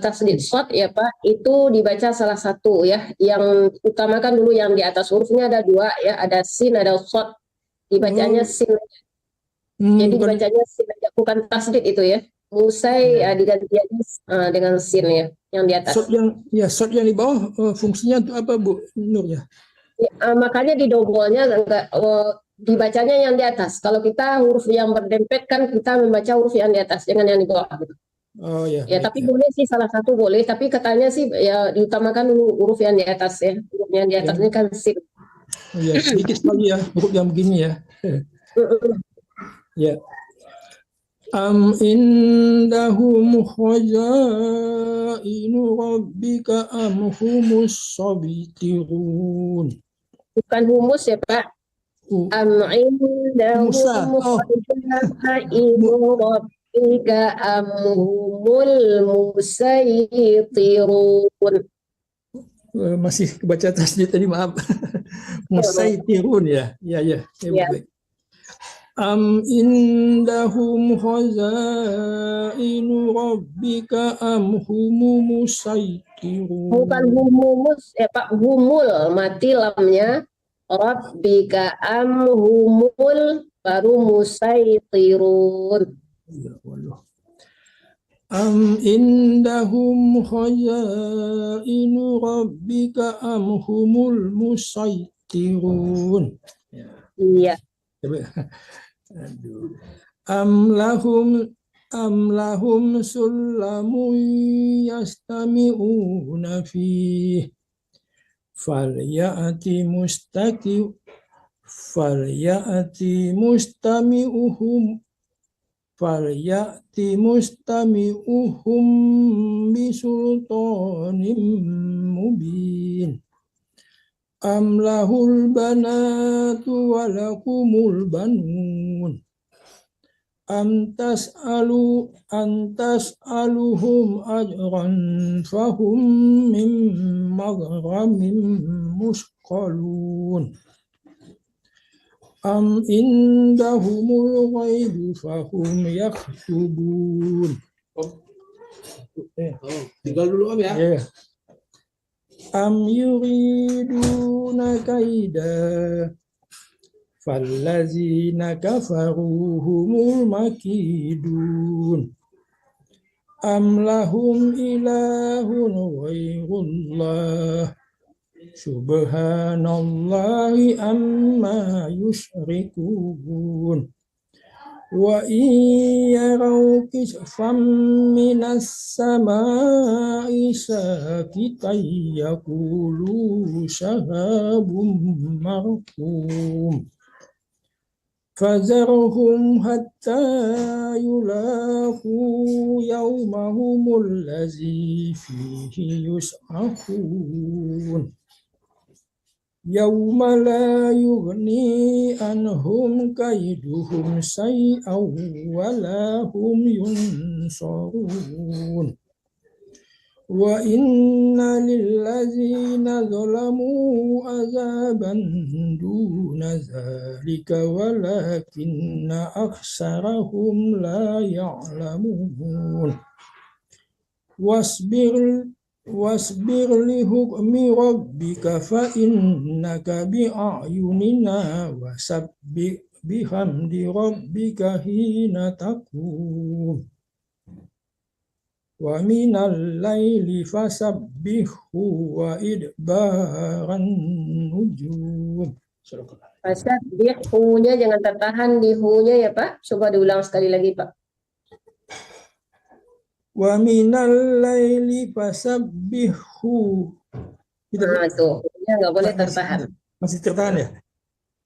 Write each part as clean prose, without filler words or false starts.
tasdid shad ya Pak, itu dibaca salah satu ya. Yang utamakan dulu yang di atas, hurufnya ada dua ya, ada sin, ada shad. Dibacanya sin. Jadi bukan, dibacanya sin aja, bukan tasdid itu ya. Musai digantinya dengan sin ya, yang di atas. shot yang di bawah fungsinya untuk apa Bu Nur ya? Makanya di dobelnya enggak dibacanya yang di atas. Kalau kita huruf yang berdempet kan kita membaca huruf yang di atas, jangan yang di bawah gitu. Oh ya, Ya, baik, tapi ya. boleh sih salah satu boleh, tapi katanya sih ya diutamakan dulu huruf yang di atas ya. Huruf yang di atas ini kan sin. Oh, ya, sedikit sekali ya huruf yang begini ya. Ya. Am indahum khazainu rabbika am humus sabitirun. Bukan humus ya Pak. Am indahum Musa. khazainu rabbika am humul musaytirun. Masih kebaca tasdid tadi, maaf. Musaytirun ya. Ya. Baik. Am indahum khazainu rabbika am humu musaytirun. Bukan humus ya Pak, humul, mati lamnya. Rabbika am humul, baru musaytirun. Am indahum khazainu rabbika am humul musaytirun. Iya. Aduh. Am lahum sulamun yastami'una fih falyati mustami'uhum bisultanin mubin. Am lahul banatu wa lakumul banun. Am tas'aluhum ajran fahum min maghramin musqalun. Am indahumul ghaibu fahum yaktubun. Tinggal dulu Om ya. Yeah. Am yuriduna kaida fallazina kafaru humul makidun. Am lahum ilahun ghairullah subhanallahi amma yushrikun. Wa iyaraw kisfam minas samai sakitan yakulu sahabum markum. Fazarhum hatta yulaku yawmahumul lazi fihi yus'afun. Yawma la yughni anhum kaiduhum say'aw wa la hum yunsarun. Wa inna lillazina zalamu azaban duna zalika walakinna aksarahum la ya'lamun. Wasbir li hukmi rabbika fa innaka bi'ayunina wasabbih bihamdi rabbika hina taqum. Wa minal laili fasabbihhu wa idbaran nujum. Fasabbihhu-nya jangan tertahan di hu-nya ya Pak. Coba diulang sekali lagi Pak. Wa minal laili fasabbihhu. Nah, tuh, nggak boleh tertahan. Masih tertahan ya?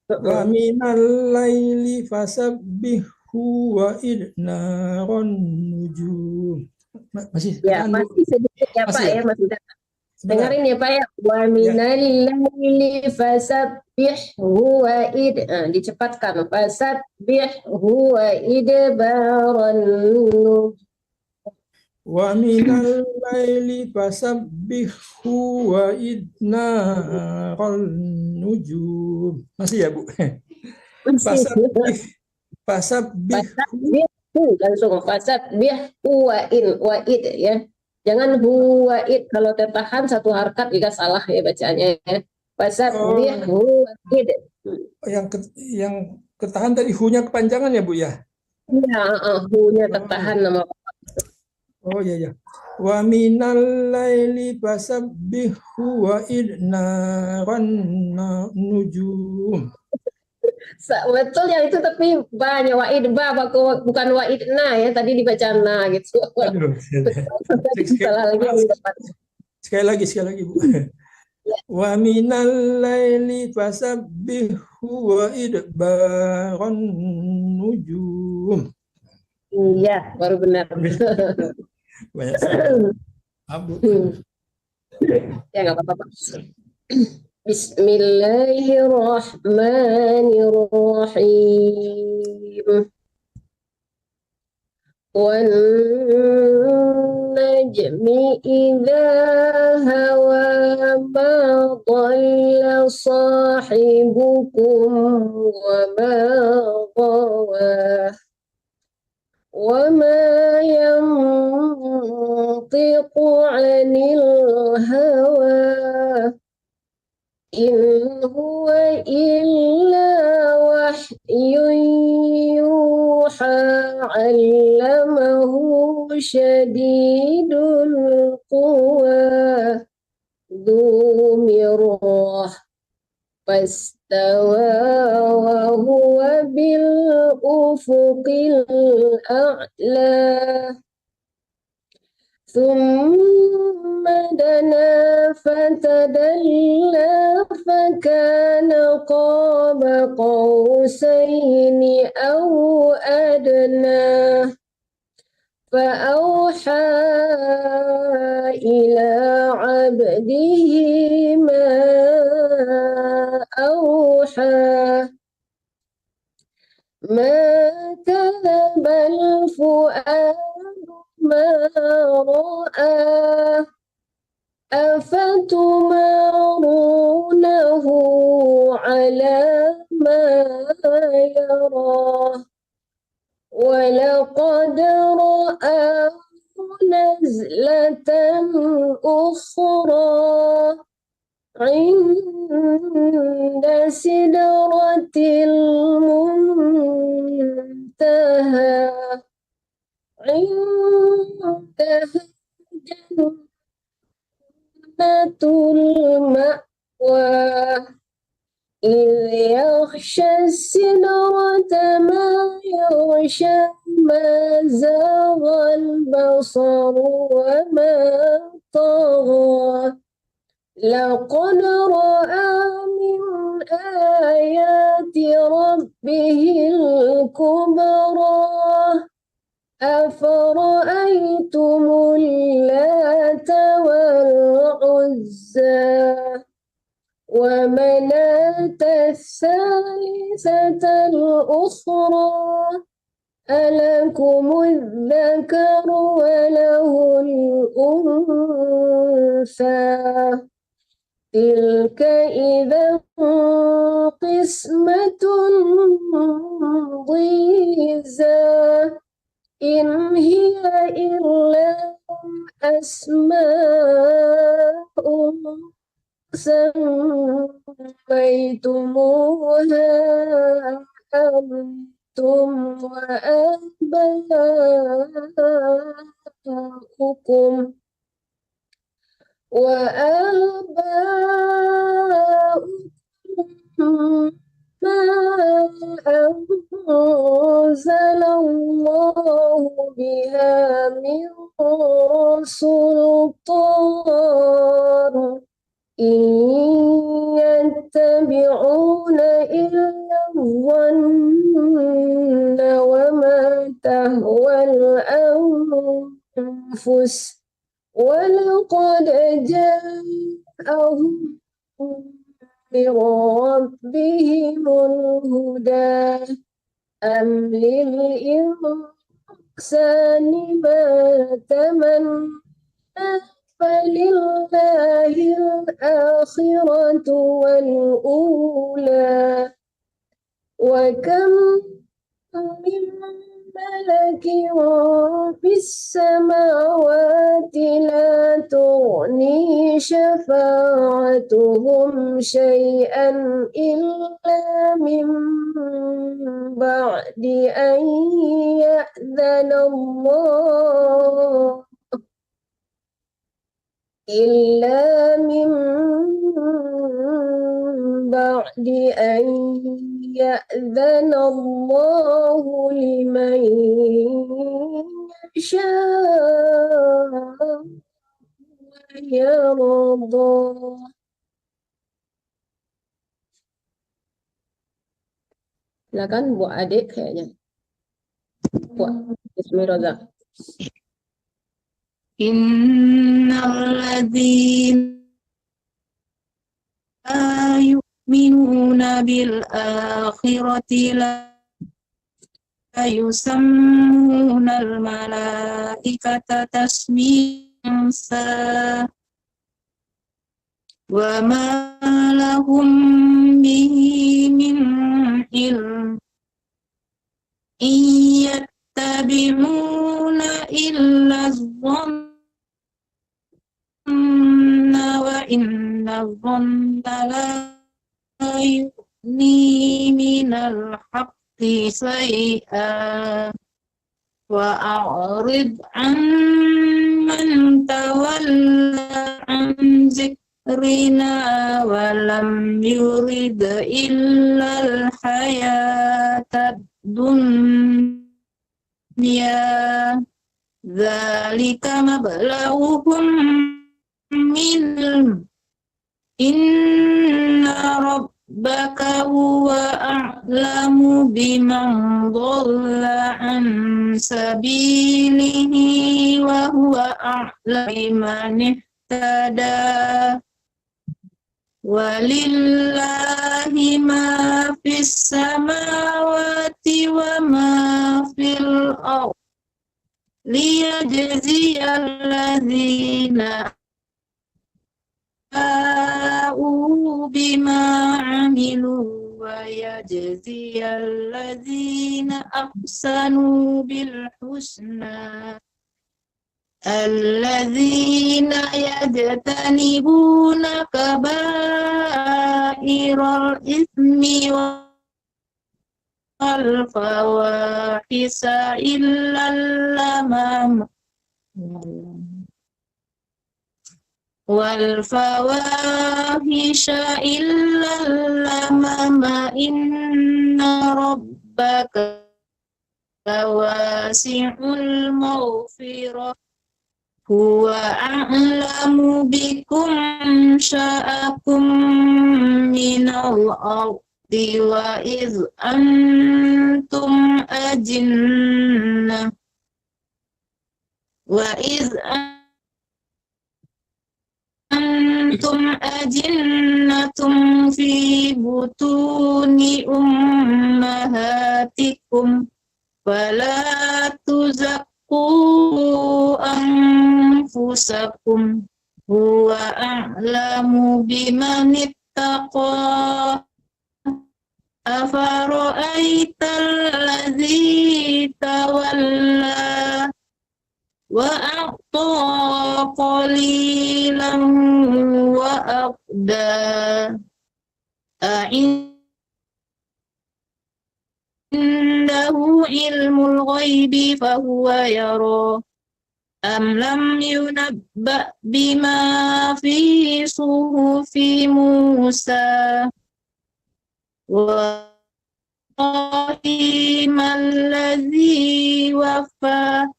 Wa minal laili fasabbihhu wa idnaron nujum. Masih ya, masih sedikit ya Pak ya, masih tertahan. Dengerin ya Pak ya. Wa minal laili fasabbihhu wa dicepatkan. Fasabbihhu wa idbaron nujum. Wa minal laili fasabbihhu wa idnaral nujum. Masih ya Bu? Fasabbihhu langsung fasabbihhu wa id ya. Jangan huwaid, kalau tertahan satu harkat juga salah ya bacaannya ya. Fasabbih Oh, huwaid. yang ketahan tadi hu-nya kepanjangan ya Bu ya? Iya, hu-nya tertahan Oh, nama. oh ya ya. Wa minal laili fasabbihhu wa idnaran nujum. Betul yang itu tapi banyak waid ba bukan waid na ya tadi dibaca na gitu. Aduh, Tadi salah lagi maaf, yang depan. sekali lagi Bu. Ya, Wa minal laili fasabbihhu wa idbaran nujum. iya, baru benar. Banyak salah. Abu. Ya nggak apa-apa. Bismillahirrahmanirrahim. والنجم إذا هوى ما ضل صاحبكم وما غوى وما ينطق عن الهوى إن هو إلا وحي يوحى علمه شديد القوى ذو مرة فاستوى وهو بالأفق الأعلى ثم دنا فتدلى فكان قاب قوسين أو أدنى فأوحى إلى عبده ما أوحى ما كذب الفؤاد ما رأى أفتمارونه على ما يرى ولقد رآه نزلة أخرى عند سدرة المنتهى عندها جنة المأوى إذ يغشى السدرة ما يغشى ما زاغ البصر وما طغى لقد رأى من آيات ربه الكبرى أفرأيتم اللات والعزى ومناة الثالثة الأخرى ألكم الذكر وله الأنثى تلك إذا قسمة ضيزى إن هي إلا أسماء سميتموها أنتم وآباؤكم ما أنزل الله بها من سلطان إن يتبعون إلا الظن وما تهوى الأنفس ولقد جاءهم من ربهم الهدى أم للإنسان ما تمنى فلله الآخرة والأولى وكم من ملك في السماوات لا تغني شفاعتهم شيئا إلا من بعد أن يأذن الله إلا من بعد أن يأذن الله لمن يشاء ويرضى. Silakan Bu Adik kayaknya. Bu Bismillah. Innalladzina la yu'minuna bil akhirati la yusammuna al malaikata tasmiyan wa ma lahum bihi min ilm iyattabi'una illa dhanna wa inna dhanna la yughni minal haqqi shay'a wa a'rid amman tawalla an zikrina wa lam yurid illal hayatad dunya dzalika mablaghuhum min inna rabbaka huwa a'lamu biman dhalla an sabilihi wa huwa a'lamu biman ihtada walillahi ma fis samawati wa ma fil ardh liyajziyal ladzina bima amilu wa yajziyal ladzina ahsanu bil husna alladzina yajtanibuna kabairal itsmi wal fawahisa illal lamam wal fawahisha illal lamama inna rabbaka wasi'ul maghfirah huwa a'lamu bikum sya'akum minal ardi wa iz antum ajinnah wa iz antum ajinnatum fi butuni ummahatikum fala tuzakku anfusakum huwa a'lamu biman ittaqa afara'aital ladzi tawalla wa a'ta qalilan wa aqda indahu ilmul ghaibi fahuwa yara am lam yunabba bima fi suhufi Musa wa Ibrahimul ladzi waffa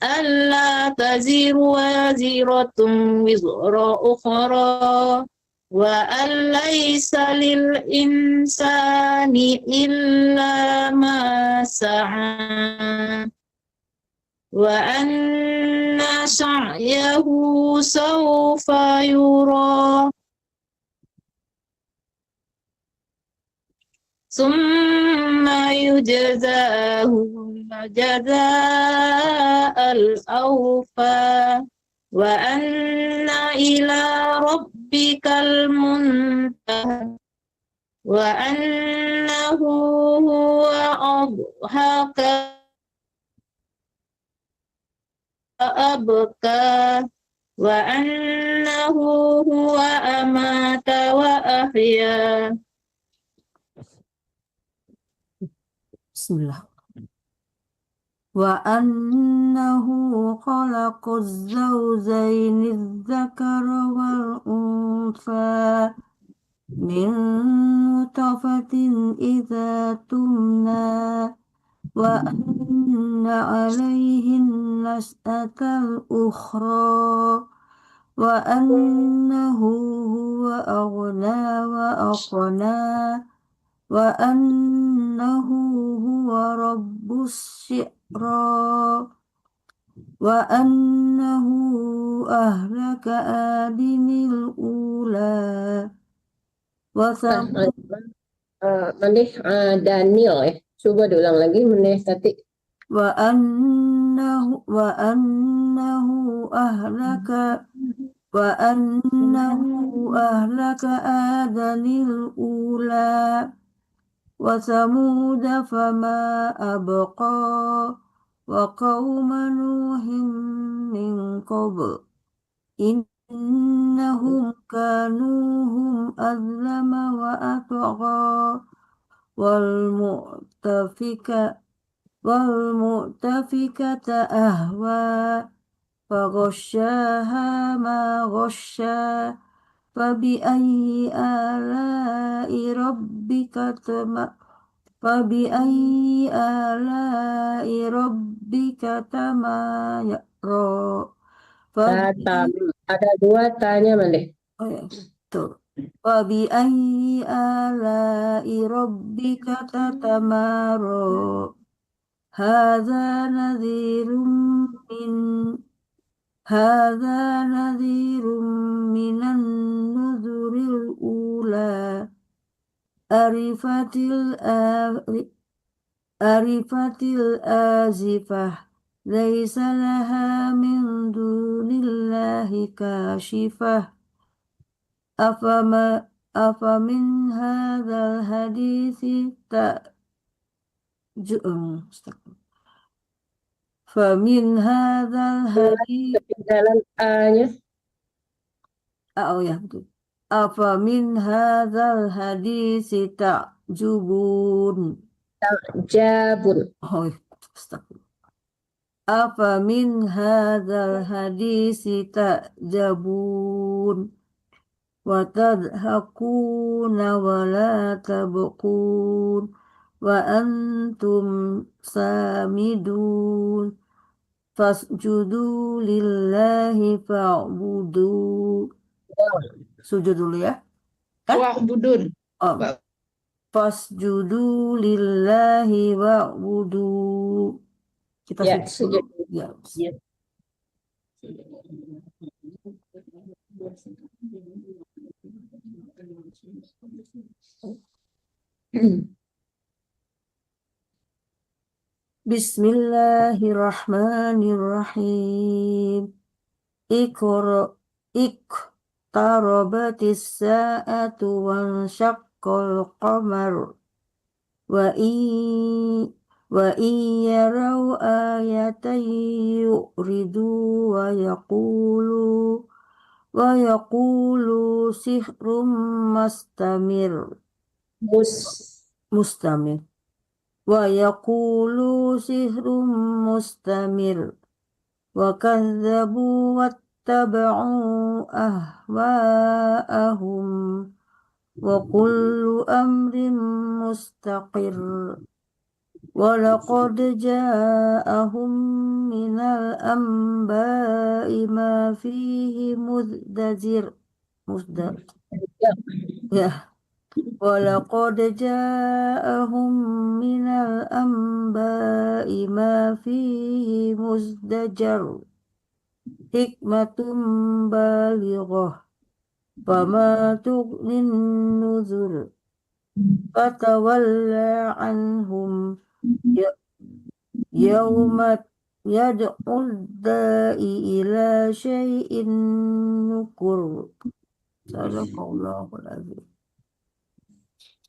alla taziru waziratun wizra ukhra wa an laysa lil insani illa ma sa'a wa anna sa'yahu sawfa yura summa yujzahu jazaa'al awfa wa anna ila rabbikal muntaha wa annahu هو أضحك وأبكى وأنه هو أمات وأحيا. Bismillah. Wa annahu khalaqaz zawjaini dzakara wal untha min nutfatin idza tumna wa anna alaihin nas'atal ukhra wa annahu huwa aghna wa aqna wa annahu huwa rabbus syi'ra wa annahu ahlaka adinil ula wa samud Manih Daniel ya. Coba diulang lagi manih tadi. wa annahu ahlaka adanil ula wa samuda fama abqa wa qauma nuhin min qabl innahum kanu hum azlama wa atgha wal mu'tafikata ahwa faghashaha ma ghasha fabi'ayyi ala'i rabbika tamayara Ada dua tanya manih. Oh ya, betul. Fabi'ayyi ala'i rabbika tatamaro hadza nadhirum minan nuzuril ula arifatil azifah laisa laha min dunillahi kashifah afamin hadzal hadithi famin hadzal hadith Ketinggalan A-nya. oh ya betul afamin hadzal hadisi ta'jubun Jabun. oh ya, astagfirullah. Afamin hadzal hadisi ta'jabun wa tadhakuna wa la tabqun wa antum samidun fasjudu lillahi fa'budu. Sujud dulu ya. Wa'budun. Oh. Fasjudu lillahi wa'budu. Kita Ya, sujud dulu. Ya. Ya. Bismillahirrahmanirrahim. Iqtarabatis sa'atu wa syaqqal qamar wa iyaraw ayatan yu'ridu wa yaqulu sihrum mustamir wa yaqulu sihrum mustamir wa kadzabu wattaba'u ahwa'ahum wa kullu amrin mustaqir wa laqad ja'ahum minal anba'i ma fihi ya walaqad ja'ahum minal anba'i ma fihi muzdajar hikmatum balighah fama tughnin nuzur fatawalla anhum yawma yad'ud da'i ila syai'in nukur. Sadaqallahul azim.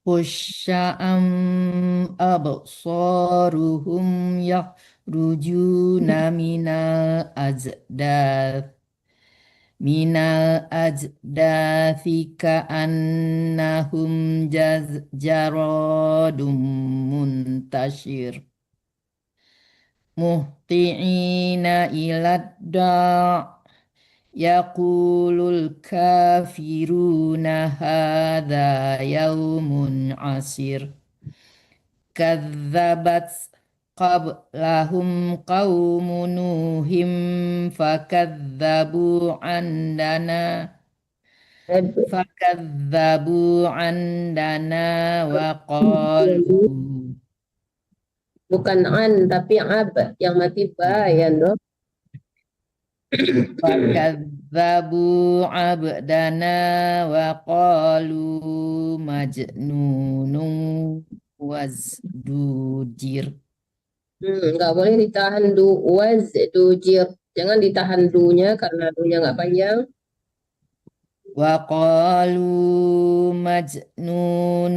khusya'am absaruhum yakhrujuna minal ajdathi ka'annahum jaradum muntashir muhti'ina ilad da' yaqulul kafiruna hadza yaumun asir kadzabat qablahum qaumu nuhim fakadzabu andana wa qalu Bukan an tapi ab yang mati ba ya no. fakadzabu abdana wa qalu majnunun wazdujir. Nggak boleh ditahan dujir. Jangan ditahan dunya karena dunya nggak panjang. Wa qalu majnunun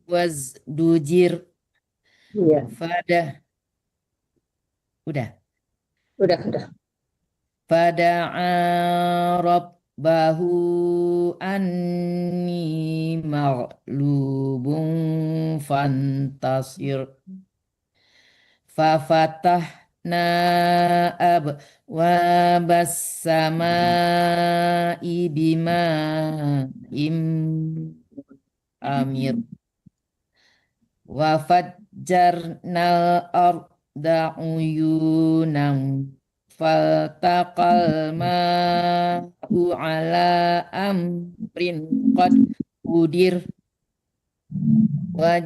wazdujir. Iya, Udah. udah. Fada'a rabbahu anni maghlubun fantasir. Fafatahna abwabas samai bima'in amir. Wa fajjarnal arda uyunan faltaqal ma'u ala amrin qad udir wa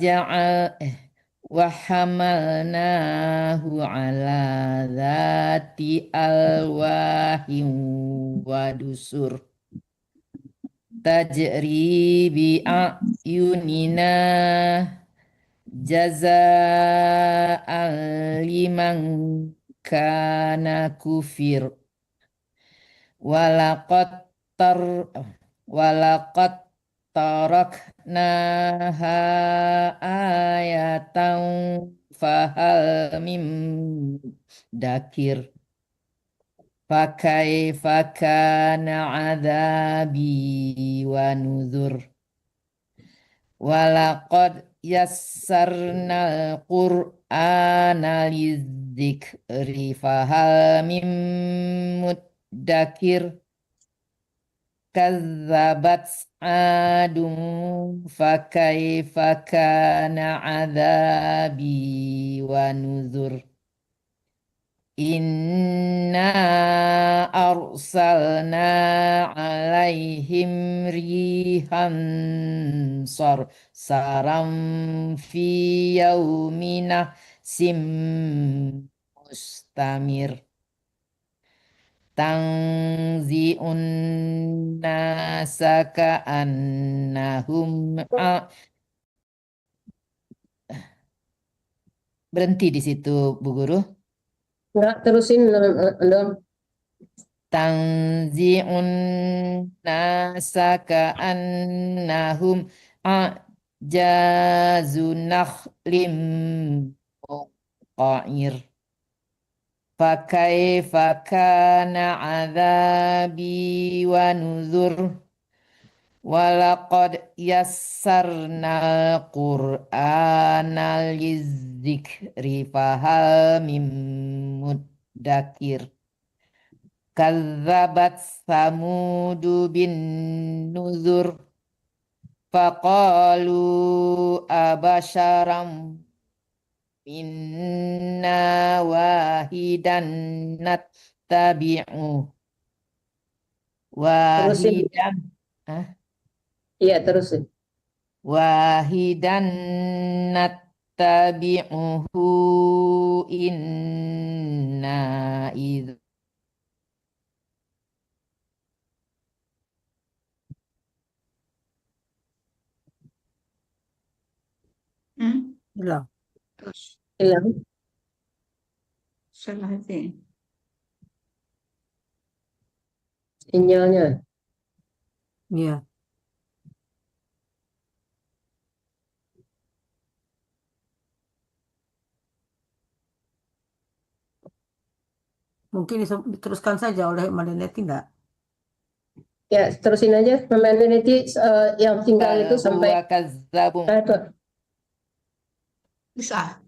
hamalnahu ala dhati alwahim wa dusur tajri bi a'yunina jaza'an liman kana kufir walaqad taraknaha ayatan fahal mim dakir fakaifa kana adzabi wa nuzur walaqad yassarnal qur'ana lidzikri fahal mim muddakir kazzabat adum fakaifa kana adzabi wa nuzur inna arsalna alaihim rihan sarsaram fi yaumina sim mustamir tangzi'un nasa ka'annahum berhenti di situ Bu Guru. Nggak, terusin dong. Tangzi'un nasa ka'annahum a'jazu nakhlim muqa'ir fakaifa kana adzabi wa nuzur walaqad yassarnal qur'ana lidzikri fahal mim muddakir kazzabat samudu bin nuzur faqalu abasharam minna wahidan nattabi'u wahidan Iya, terusin. wahidan nattabi'uhu inna idh Hilang. Hilang. Salah itu. Sinyalnya. Iya. Mungkin diteruskan saja oleh Madaneti enggak? Ya, terusin aja sampai nanti yang tinggal itu sampai huwa kazzabun. itu. Bisa.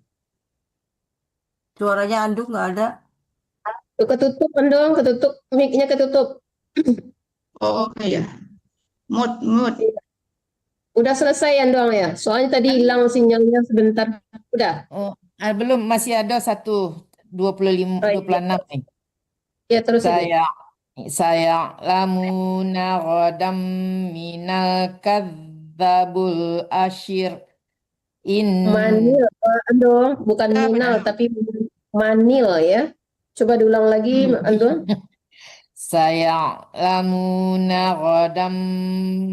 Suaranya Anduk nggak ada. Tuh, ketutup dong, ketutup mic-nya ketutup. Oh iya. Mut. Udah selesai ya dong ya. Soalnya tadi hilang sinyalnya sebentar. Udah. Oh, belum, masih ada 25, Oh, iya. 26 nih. Ya terus ini. Saya lamuna ghodam minal kadzabul asyir in Manil, dong, bukan Ya, minal benar. tapi manil ya. Coba diulang lagi, Andong. saya lamuna ghodam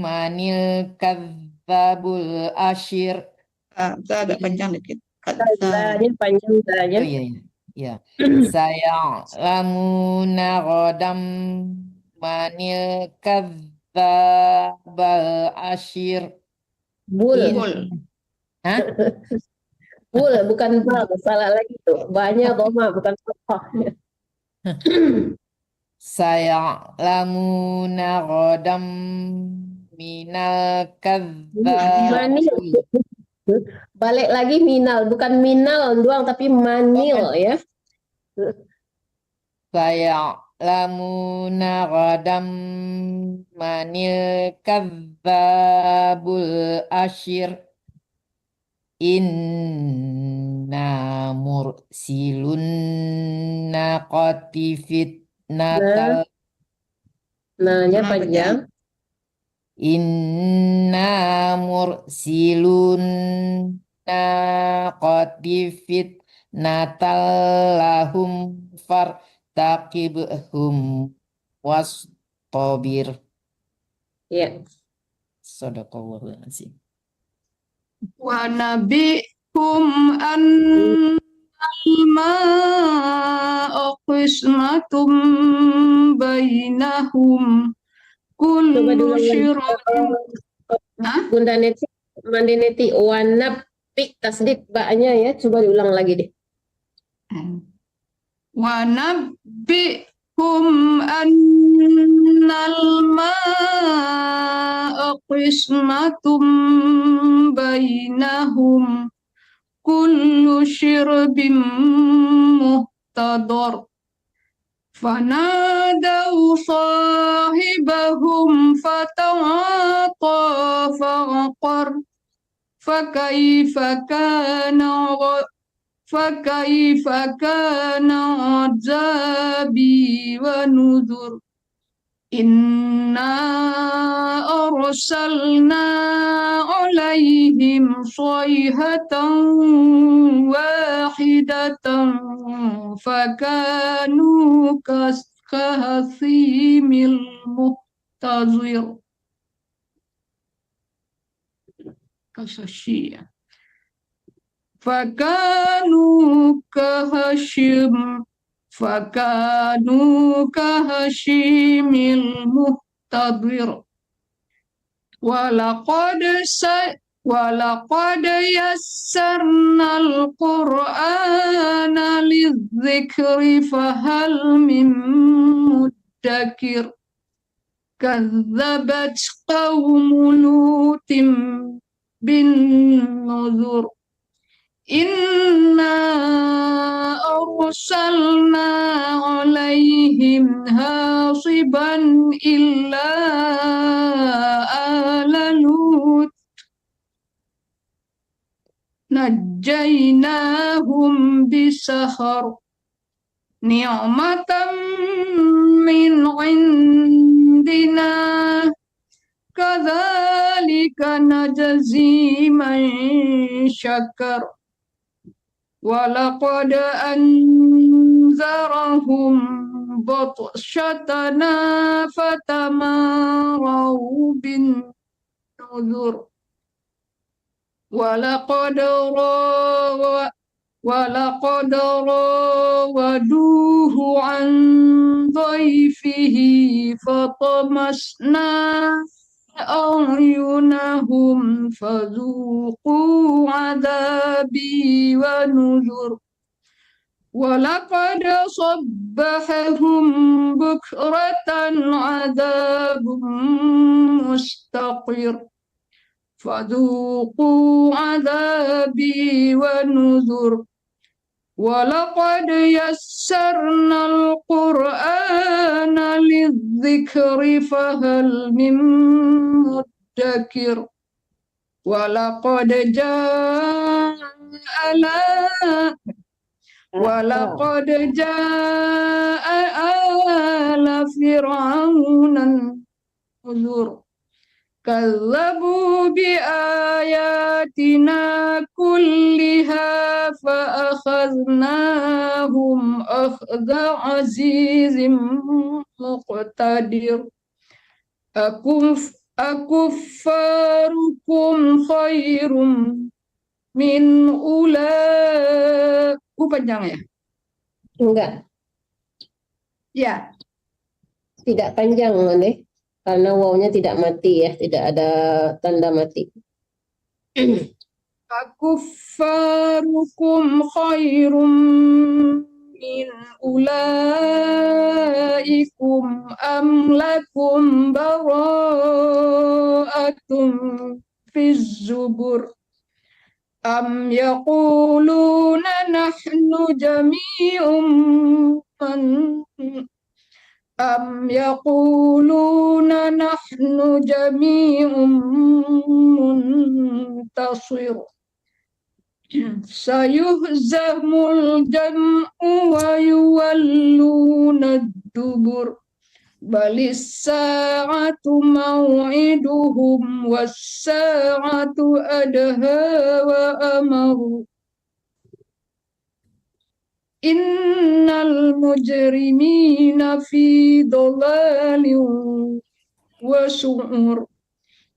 manil kadzabul asyir. Kita agak panjang dikit. Zanya panjang zanya. Oh iya, iya. Iya. Saya lamuna ghodam manil kadzabal asyir Bul, Bul. Hah? bul, bukan bal, salah lagi tuh. Banyak doma, bukan sokoh. Saya lamuna ghodam minal Manil. kadzabul. Balik lagi minal, bukan minal doang tapi manil ya. Saya lamuna ghodam manil kadzabul asyir inna mursilun naqati fitnatal Nanya Nah, panjang. inna mursilun naqati fitnatal lahum fartaqibhum wastabir. Ya. Sadaqallahul azim. wa nabi'hum annal qismatum bainahum Coba kullu diulang lagi. syiratin. Hah? Bunda Neti, Mandi Neti, wanap pik tasdid baknya ya. Coba diulang lagi deh. Wa nabi'hum annal ma'a qismatum bainahum kullu syirbin muhtadar fanadaw sahibahum fata'ata faqar fakaifa kana azabi wa nuzur. Inna arsalna alaihim sayhatan wahidatan fakanu kahasimil muhtazir. Kasasiyah. Fakanu kahashimil muhtadhir walaqad yassarnal qur'ana lidzikri fahal min muddakir kadzabat qaumu lutim bin nuzur. Inna arsalna alaihim hasiban illa ala Lut najjaynahum bisahar ni'matan min indina kadzalika najzi man syakar. Walaqad anzarahum batshatana fatamarau bin nuzur. Walaqad rawaduhu an dhaifihi fatamasna أعينهم فذوقوا عذابي ونذر. ولقد صبحهم بكرة عذاب مستقر فذوقوا عذابي ونذر ولقد يسرنا القرآن للذكر فهل من مدكر ولقد جاء آل فرعون النذر كذبوا بآياتنا كلها فأخذناهم أخذ عزيز مقتدر أكفاركم خير من أولئك panjang ya? Enggak, Ya, tidak panjang deh. Karena wawnya tidak mati ya, tidak ada tanda mati. أكفاركم خير من أولئكم أم لكم براءة في الزبر أم يقولون نحن جميع منتصر سيهزم الجمع ويولون الدبر بل الساعة موعدهم والساعة أدهى وأمر إن المجرمين في ضلال وسعر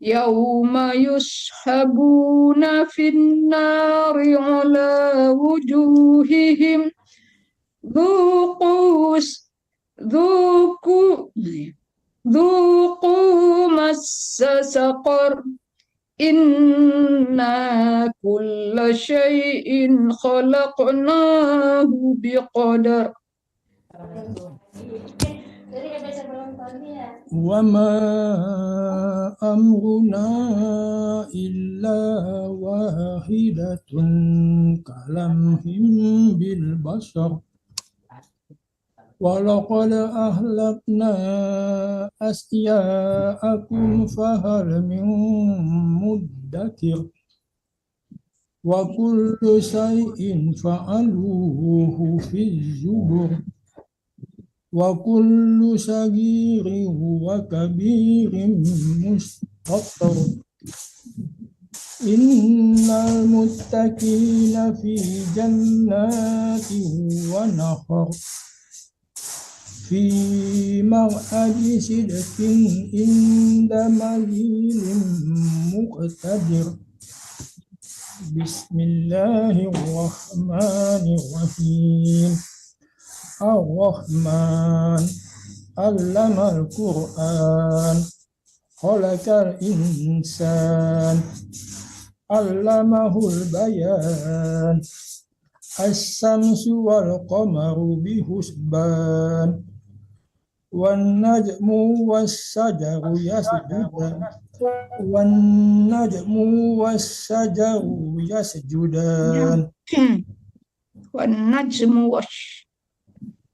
يوم يسحبون في النار على وجوههم ذوقوا مس سقر إنا كل شيء خلقناه بقدر وما أمرنا إلا واحدة كلمح بالبشر ولقد أهلكنا أشياءكم فهل من مدكر وكل شيء فعلوه في الزبر وكل صغير وكبير مستطر إن المتقين في جنات ونهر في مقعد صدق عند مليك مقتدر بسم الله الرحمن الرحيم الرحمن علم القرآن خلق الإنسان علمه البيان الشمس والقمر بحسبان والنجم والشجر يسجدان والنجم والشجر يسجدان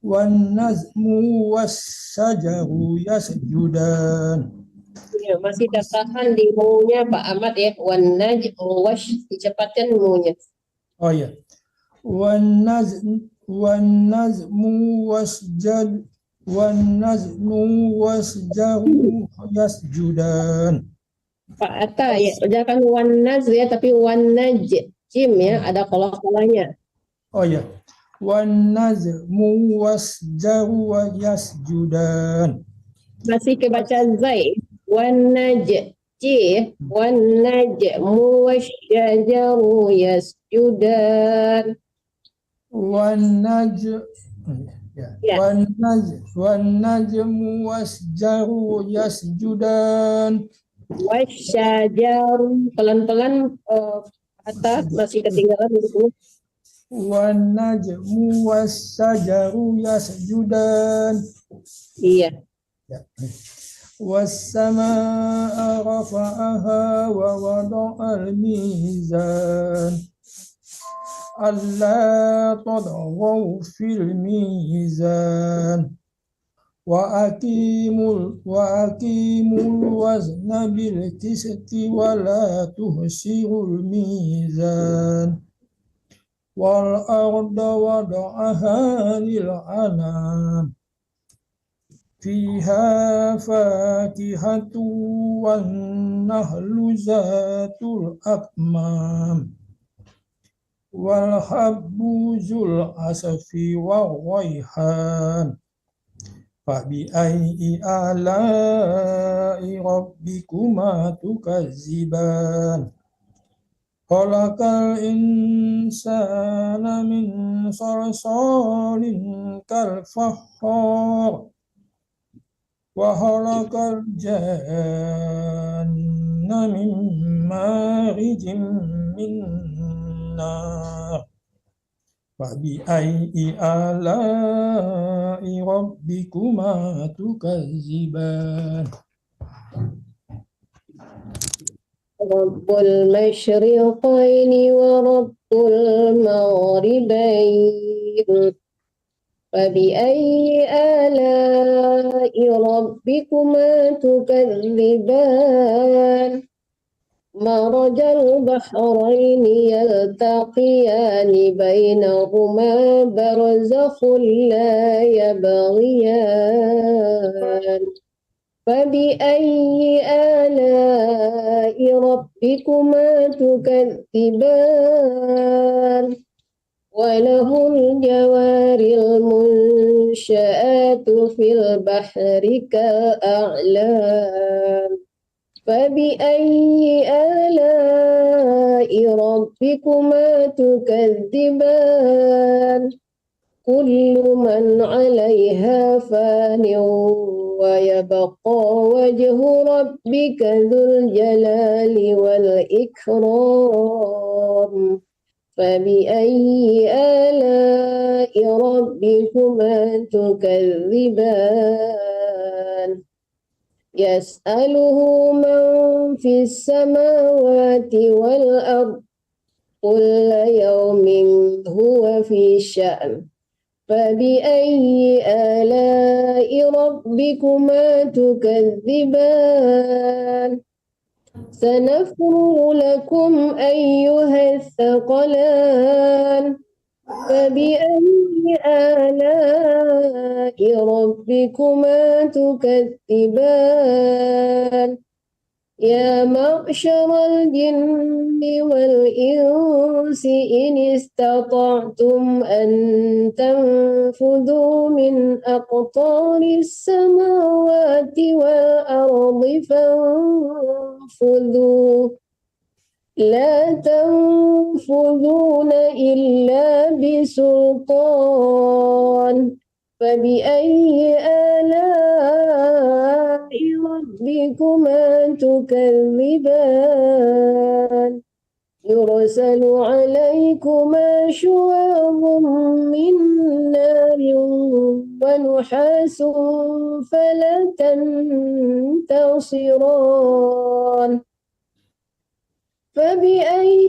والنجم والشجر يسجدان. Ya, masih tertahan di mu-nya Pak Ahmad ya. Wan-najmu wash, dicepatkan mu-nya. Oh ya. والنجم والشجر يسجدان. Pak Atta ya, jangan wan-naz ya, tapi wan-naj. Jim ya, ada kolak-kolaknya. Oh ya. والنجم والشجر يسجدان. Masih kebaca zai. Wan-naj. Wan-najmu wasyajaru yasjudan. والنجم والشجر يسجدان. Wasyajaru, pelan-pelan atas masih ketinggalan dulu. wan najmu wassajaru yasjudan. Iya. Ya. Wassamaa rafa'aha wa wada'al mizan. Alla tadghaw fil mizan. وأقيموا الوزن بالقسط ولا تخسروا الميزان والأرض وضعها للأنام فيها فاكهة والنخل ذات الأكمام والحب ذو العصف والريحان فبأي آلاء ربكما تكذبان خلق الإنسان من صلصال كالفخار وخلق الجن من مارج من نار فبأي آلاء ربكما تكذبان رب المشرقين ورب المغربين فبأي آلاء ربكما تكذبان مرج البحرين يلتقيان بينهما برزخ لا يبغيان فبأي آلاء ربكما تكذبان وله الجوار المنشآت في البحر كالأعلام فبأي آلاء ربكما تكذبان كل من عليها فان ويبقى وجه ربك ذو الجلال والإكرام فبأي آلاء ربكما تكذبان يسأله من في السماوات والأرض كل يوم هو في شأن فبأي آلاء ربكما تكذبان سنفرغ لكم أيها الثقلان فبأي آلاء ربكما تكذبان يا معشر الجن والإنس إن استطعتم أن تنفذوا من أقطار السماوات والأرض فانفذوا لا تنفذون إلا بسلطان فبأي آلاء ربكما تكذبان يرسل عليكما شواظ من نار ونحاس فلا تنتصران فبأي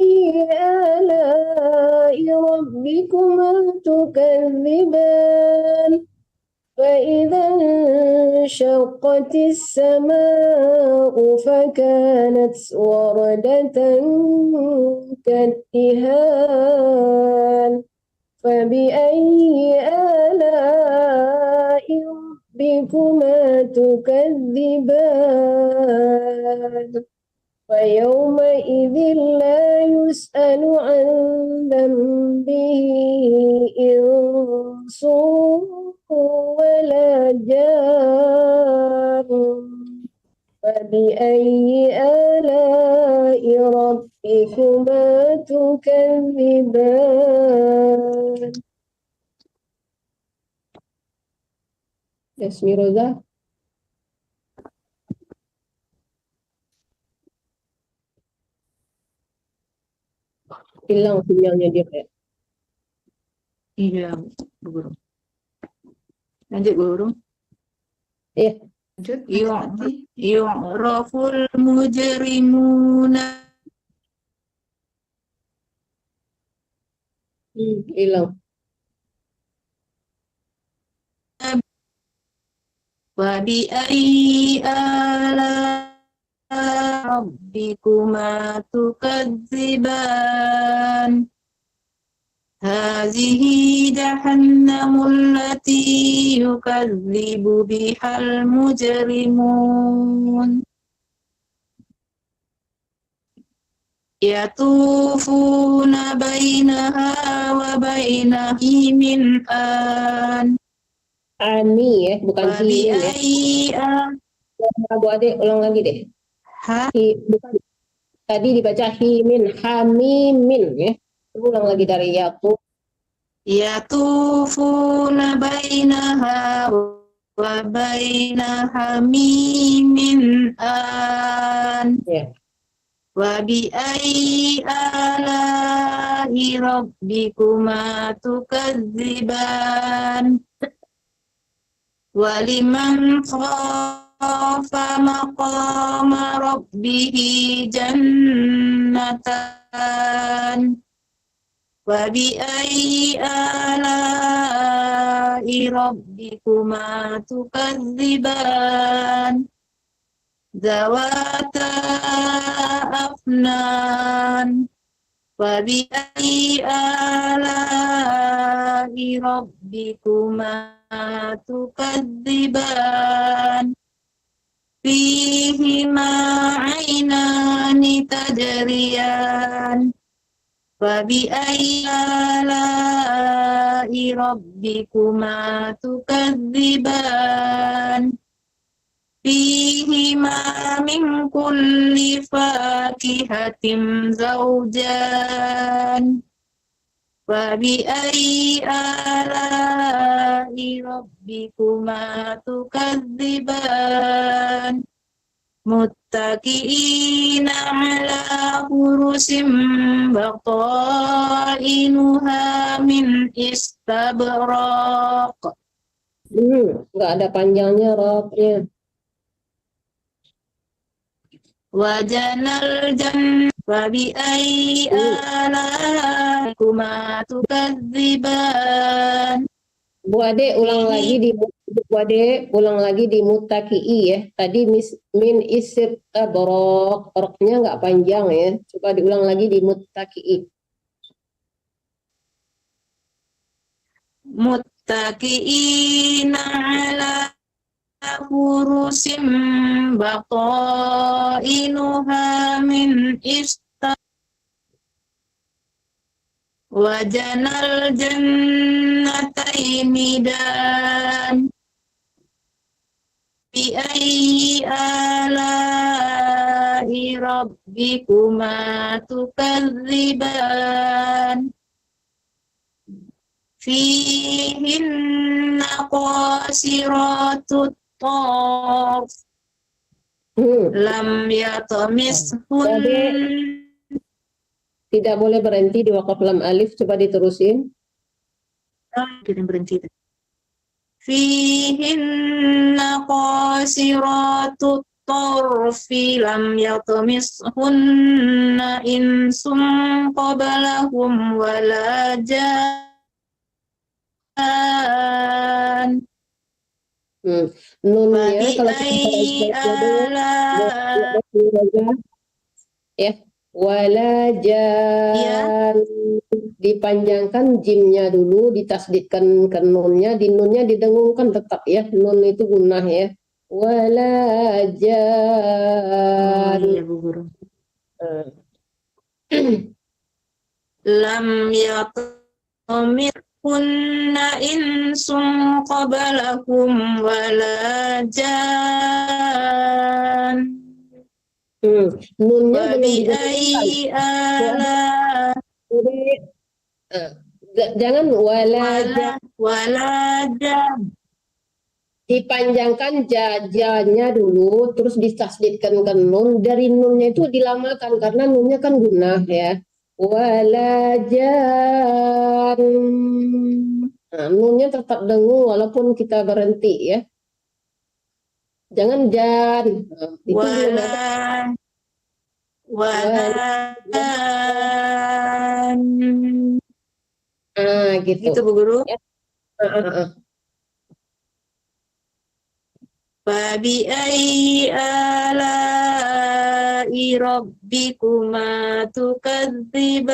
آلاء ربكما تكذبان فإذا انشقت السماء فكانت وردة كالدهان فبأي آلاء ربكما تكذبان فيومئذ لا يسأل عن ذنبه إنس ولا جان فبأي آلاء ربكما تكذبان. Yasmi Roza. Hilang sinyalnya dia kayak. Iya, Bu Guru. Lanjut, Bu Guru. Iya. Lanjut, yu'raful mujrimuna Hilang. wa bi ayyi ala rabbikuma tukadziban. Hazihi jahannamul lati yukadzibu bihal mujrimun. Yatufuna bainaha wa bainahi min an. Ani ya, bukan Wa bi himin ya. ayyi Bu Ade, ulang lagi deh. Bukan. Tadi dibaca himin, hamimin ya. Ulang lagi dari yaku. yatufuna bainaha wa bainaha min an. Ya. Wa bi ayyi ala'i rabbikuma tukadziban. Wa liman khafa maqama rabbihi jannatan. Wa bi ayyi ala'i rabbikuma tukadziban. Zawata afnan. Wa bi ayyi ala'i rabbikuma tukadziban. Fihima 'ainani tajriyan. Wa bi ayyi ala'i rabbikuma tukadziban. Fihima min kulli fakihatin zawjan. Wa bi ayyi ala'i rabbikuma tukadziban. Muttaqiina 'ala furusin bata'inuha min istabraq. Nggak ada panjangnya robnya. Wajanal wa bi ayyi alaikuma tukadziban. Bu Ade ulang lagi di muttaqi'i ya. Tadi min istabraq, roknya nggak panjang ya. Coba diulang lagi di muttaqi'i. Muttaqiina 'ala furusim bata'inuha min istab. Wajanal jannataini dan. Bi ayyi ala'i rabbikuma tukadziban. Fihinna qasiratut tarf. Lam yatmishun. Tidak boleh berhenti di waqaf lam alif. Coba diterusin. Kita berhenti. Fihinna qasiratut tarfi lam yatmishunna insum qablahum wala jan. Nunnya kalau kita ya, walajan dipanjangkan jimnya dulu, ditasdidkan ke nunnya, di nunnya didengungkan tetap ya, nun itu gunnah ya, walajan. Lam yatamir kunna insum qablahum wala jan. Nunnya Wa bi ayyi ala. Jangan wala jan. Dipanjangkan jajanya dulu, terus ditasdidkan ke nun. Dari nunnya itu dilamakan karena nunnya kan gunnah ya. wala jan. Nah, nunnya tetap dengu walaupun kita berhenti ya. Jangan jan. Nah, itu belum ada. Wala Gitu. gitu Bu Guru. Ya. Ah. Fabi ayyi ala'i rabbikuma tukadziban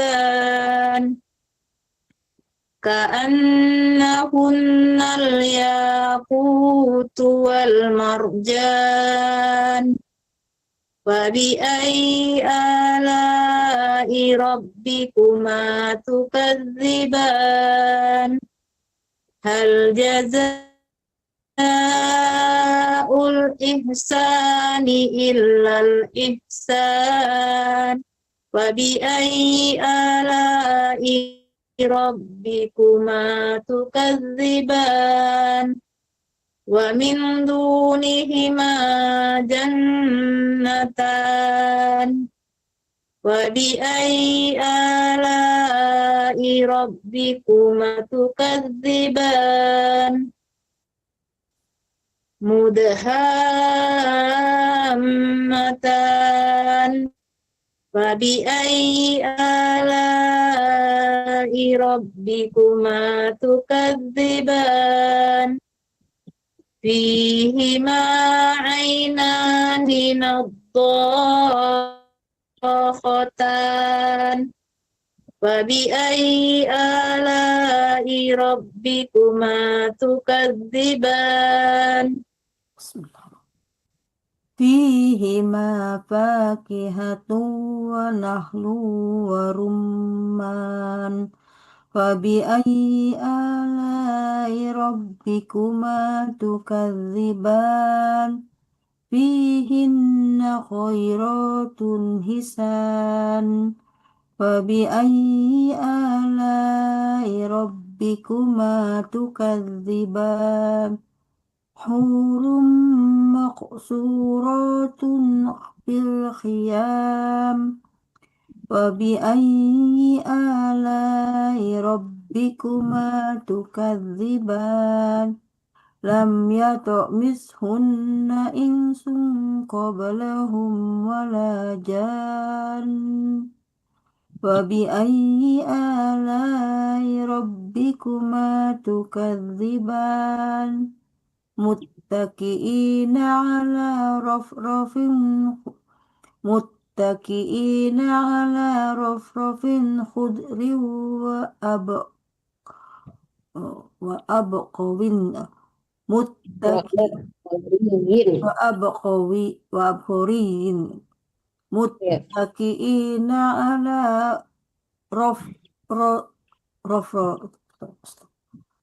ka'annahunnal yaqutu wal marjan Fabi ayyi ala'i rabbikuma tukadziban hal jazaa'ul ihsani illal ihsan Fabi ayyi ala'i rabbikuma tukadziban wa min dunihima jannatan wa bi ayyi ala'i rabbikuma tukadziban mudhammatan wa bi ayyi ala'i rabbikuma tukadziban fihima aynani nadhakhatan wa bi ayyi ala'i rabbikuma tukadziban Fihima fakihatun wa nahlu wa rumman Fabi ayyi ala'i rabbikuma tukadziban Fihinna khairatun hisan Fabi ayyi ala'i rabbikuma tukadziban Hurum maqsuratun fil khiyam Wabi ayyi ala'i rabbikuma tukadziban Lam yatmishunna insun qablahum wala jan Wabi ayyi ala'i rabbikuma tukadziban Muttaqiina ala rafrafin khudrin wa abqawin muttaqiina ala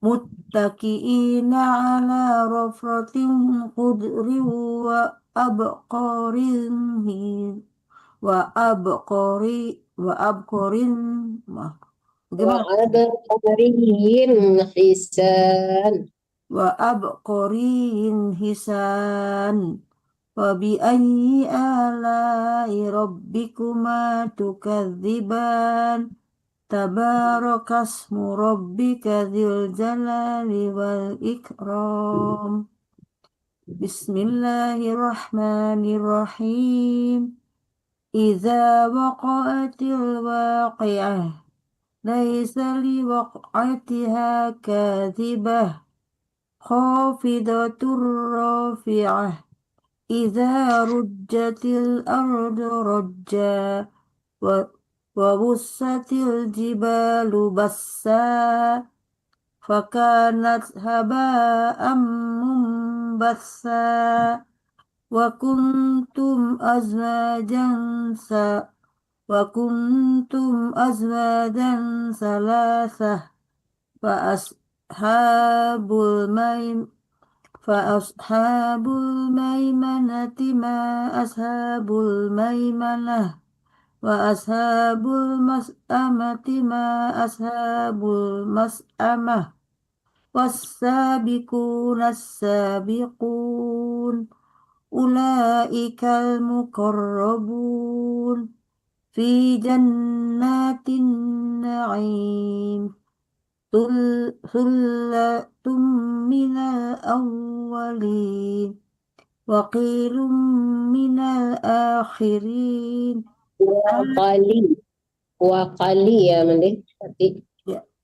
muttaqiina ala rafratin khudrin wa abqarin Ada qamariyin hisan. wa abqarin hisan wa bi ayyi ala'i rabbikuma tukadziban tabarakasmu rabbika dzil jalali wal ikram Bismillahirrahmanirrahim Idza waqa'atil waqi'ah laisa liwaq'atiha kadhibah khafidatur rafi'ah idza rujjatil ardu rajja wa bussatil jibalu bassa fakanat haba'am mumbassa wa kuntum azwajan salasah fa ashabul maimanati ma ashabul maimanah wa ashabul mas'amati ma ashabul mas'amah was-sabiquna as-sabiqun ulaikal muqarrabun في جنات النعيم ثلة من الأولين وقيل من الآخرين Waqali ya mending tadi.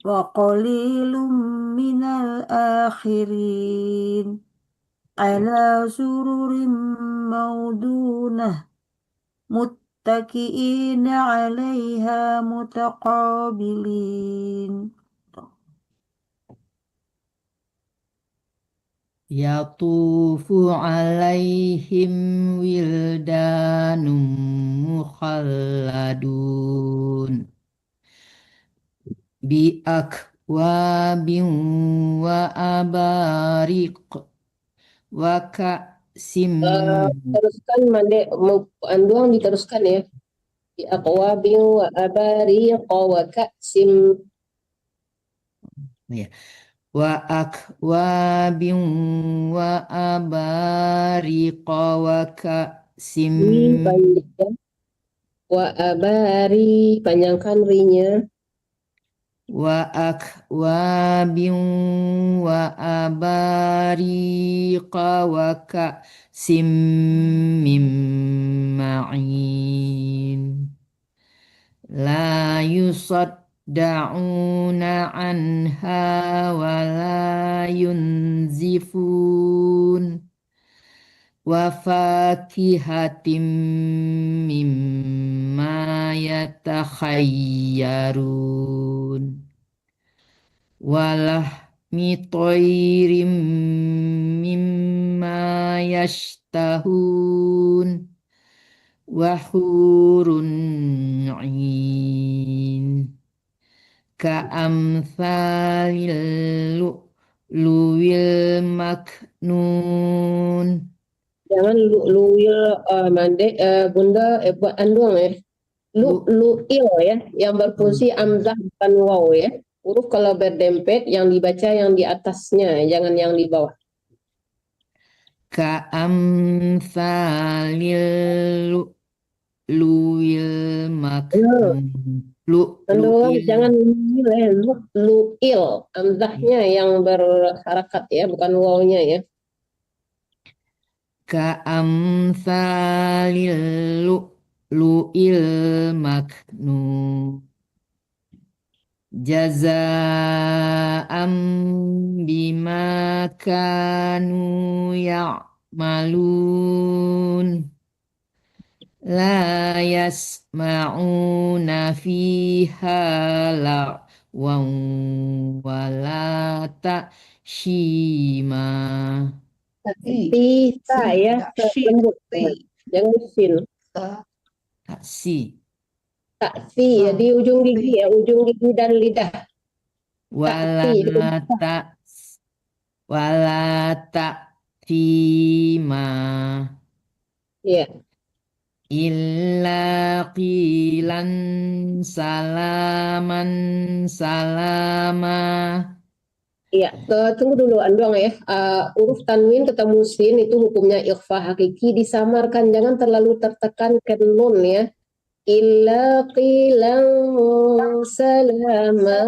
وقليل من الآخرين على سرر موضونة متكئين عليها متقابلين Yatufu alaihim wildanum mukhalladun bi akwabin wa abariq wa ka'sim Teruskan mande Anduang diteruskan ya. Di aqwabin wa abariqa wa ka'sim. ya wa akwabin wa abariqa wa ka'sim Panjang. Wa abari panjangkan rinya. wa akwabin wa abariqa wa ka'sim min ma'in la yusaddauna anha wa la yunzifun wa fakihatim mimma yatakhayyarun walahmi toirim mimma yashtahun wa hurun 'ain ka'amthalil lu'lu'il maknun Jangan lu'lu'il mande Bunda buat Anduang ya. Lu'lu'il ya yang berfungsi amzah bukan waw ya. Huruf kalau berdempet yang dibaca yang di atasnya, jangan yang di bawah. ka'amthalil lu'lu'il maknun Anduang lu'lu'il jangan lu'lu'il ya. Lu'lu'il amzahnya yang berharakat ya, bukan wawnya ya. ka'amthalil lu'lu'il maknun jaza'am bima kanu ya'malun la yasma'una fiha la'wan wala ta'shima Tisa ya, lembut. Jangan sin. taksi Taksi ya di ujung gigi ya, ujung gigi dan lidah. wala Taksi. ta wala ta'tima Ya. illa qilan salaman salama Iya, tunggu dulu Anduang ya. Huruf tanwin ketemu sin itu hukumnya ikhfa hakiki disamarkan, jangan terlalu tertekan ke nun ya. Illa qilan salaman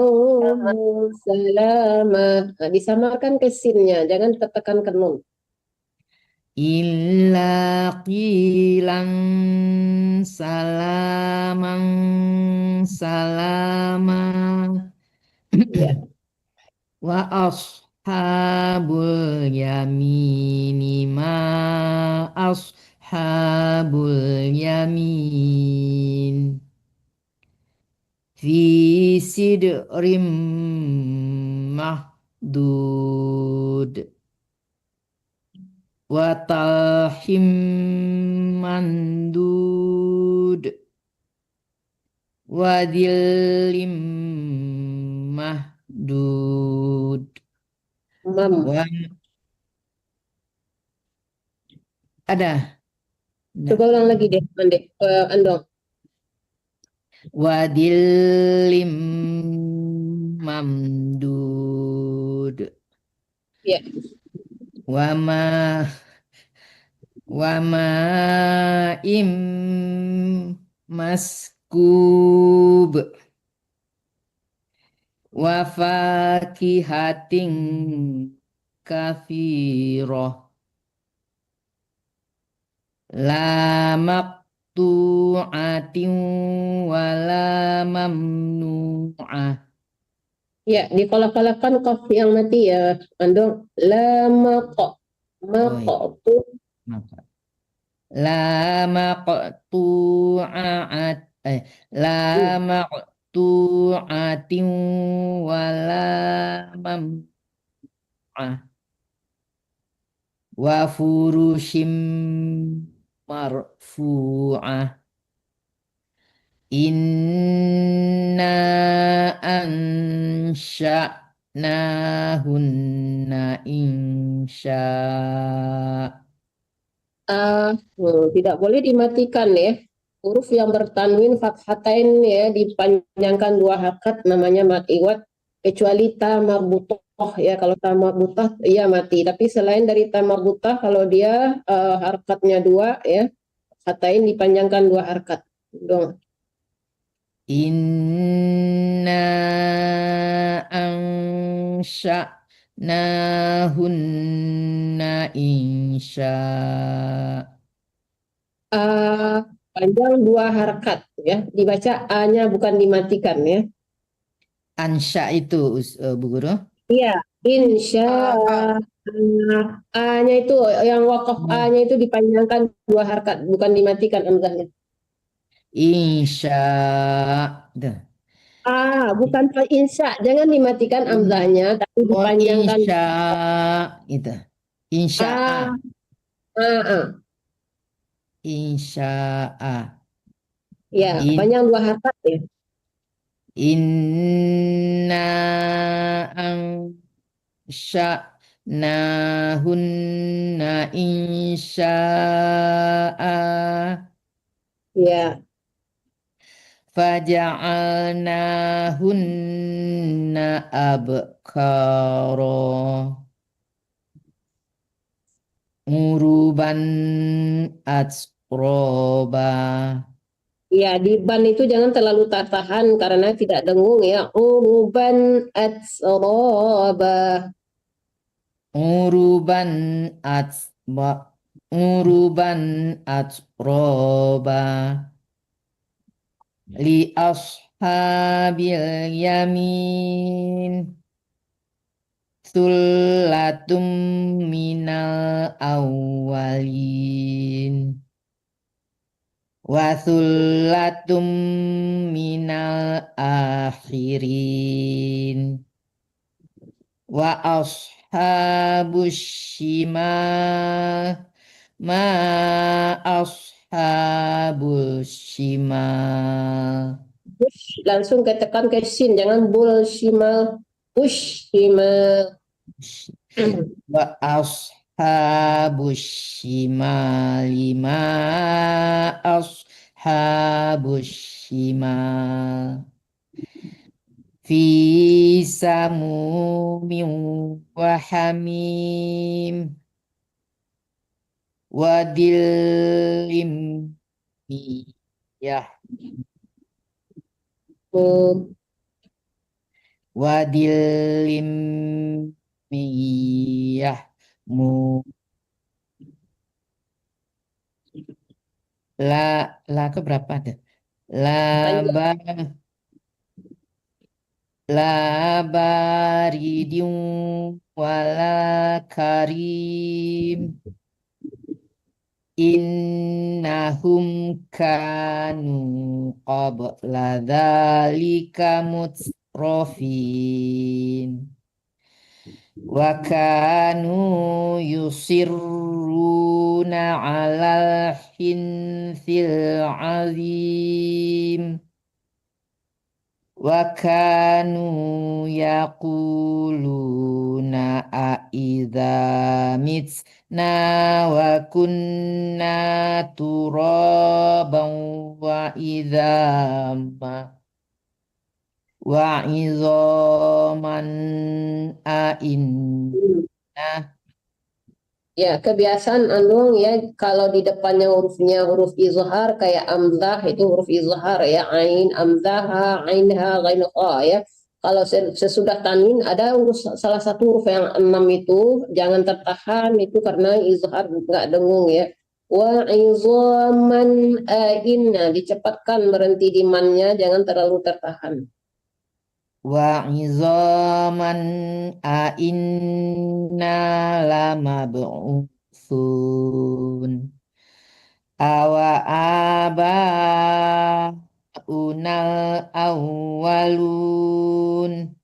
salama. Nah, disamarkan ke sinnya, jangan tertekan ke nun. illa qilan salaman salama Ya. wa ashabul yamini ma ashabul yamin fi sidrim mahdud wa talhim mandud wa dhillim mahdud Mam. wa ada Coba ulang lagi deh, Anduang. wa dhillim mamdud Ya. wa ma im maskub wa fakihatin katsirah la maqtu'atin wa la mamnu'ah. Ya, dikolak-kolakkan kof yang mati ya, Andong. Lama kok, tu. Maka la maqtu'at la maqtu'atin wa la mamnu'ah wa furushim marfu'ah. Inna ansha'nahunna insya. Tidak boleh dimatikan ya. Huruf yang bertanwin fathatain ya dipanjangkan 2 harokat namanya matiwat, kecuali ta marbutah ya. Kalau ta marbutah ya mati, tapi selain dari ta marbutah kalau dia harokatnya 2 ya, fathatain dipanjangkan 2 harokat dong. Inna ansha'nahunna insya. Panjang 2 harokat ya, dibaca a-nya bukan dimatikan ya. Ansya itu Bu Guru? Iya, insya a-nya itu yang wakaf a-nya itu dipanjangkan 2 harokat bukan dimatikan hamzahnya. Insya. Bukan insya, jangan dimatikan hamzahnya tapi dipanjangkan. Insya itu. Insya insya Ya, panjang 2 harokat ya. Inna ansha'nahunna insya'a. Ya. Faja'alnahunna abkara uruban atsroba. Ya, di ban itu jangan terlalu tahan karena tidak dengung ya. Uruban atsroba. Uruban atsroba li ashabil yamin sullatum minal awwalin wa sullatum minal akhirin wa ashabus shimal ma ashabus shimal. Langsung ketekan ke shin, jangan bul shimal, push shimal. Wa ashabus shimali ma ashabus shimal fi samumin wa hamim wa dilim miyah wa dilim miyah la ke berapa ada? La baridin wala karim innahum kanu qabla dzalika mutrafin wa kanu yusirruna alal hinsil azim wa kanu yaquluna a idza mitna wa kunna turaban wa idza wa idzaman a inna Ya, kebiasaan andung ya kalau di depannya hurufnya huruf izhar kayak amzah itu huruf izhar ya ain amzah ainha ghainha ya. Kalau sesudah tanwin ada salah satu huruf yang 6 itu jangan tertahan itu karena izhar nggak dengung ya. Wa izaman inna dicepatkan berhenti di mannya jangan terlalu tertahan. Wa izaman inna lamab'utsun awa abaunal awwalun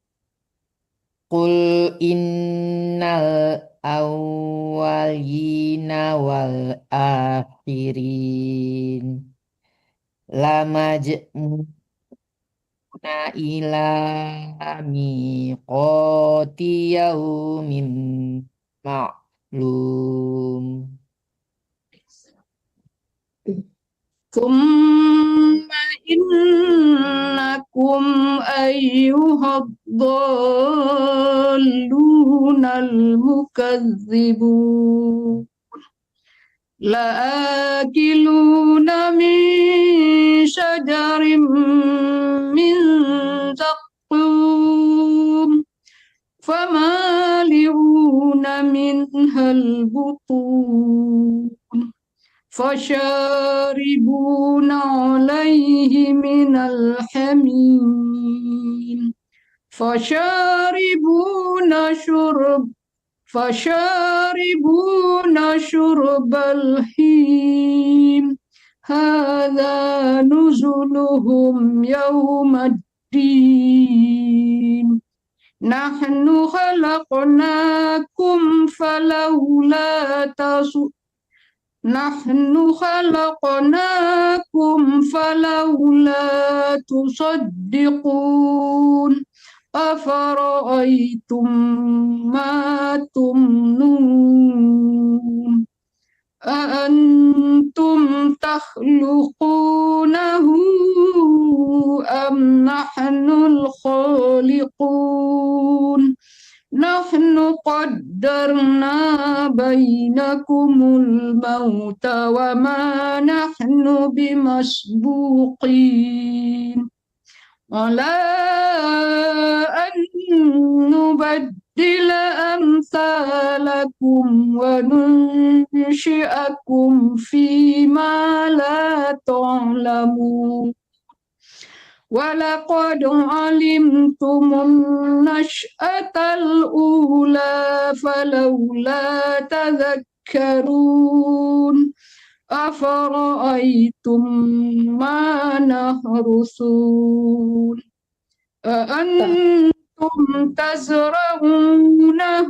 qul innal awwalina wal akhirin lamaj'un ila miqati yaumin ma'lum. Thumma innakum ayyuhad-dallunal mukazzibun la'akiluna min syajarin min zaqqum famali'una minhal butun فشاربون عليه من الحميم فشاربون شرب الهيم هذا نزلهم يوم الدين نحن خلقناكم فلولا تصدقون أفرأيتم ما تمنون أأنتم تخلقونه أم نحن الخالقون نحن قدرنا بينكم الموت وما نحن بمسبوقين على أن نبدل أمثالكم وننشئكم فيما لا تعلمون ولقد علمتم النشأة الأولى فلولا تذكرون أفرأيتم ما نحرثون أأنتم تزرعونه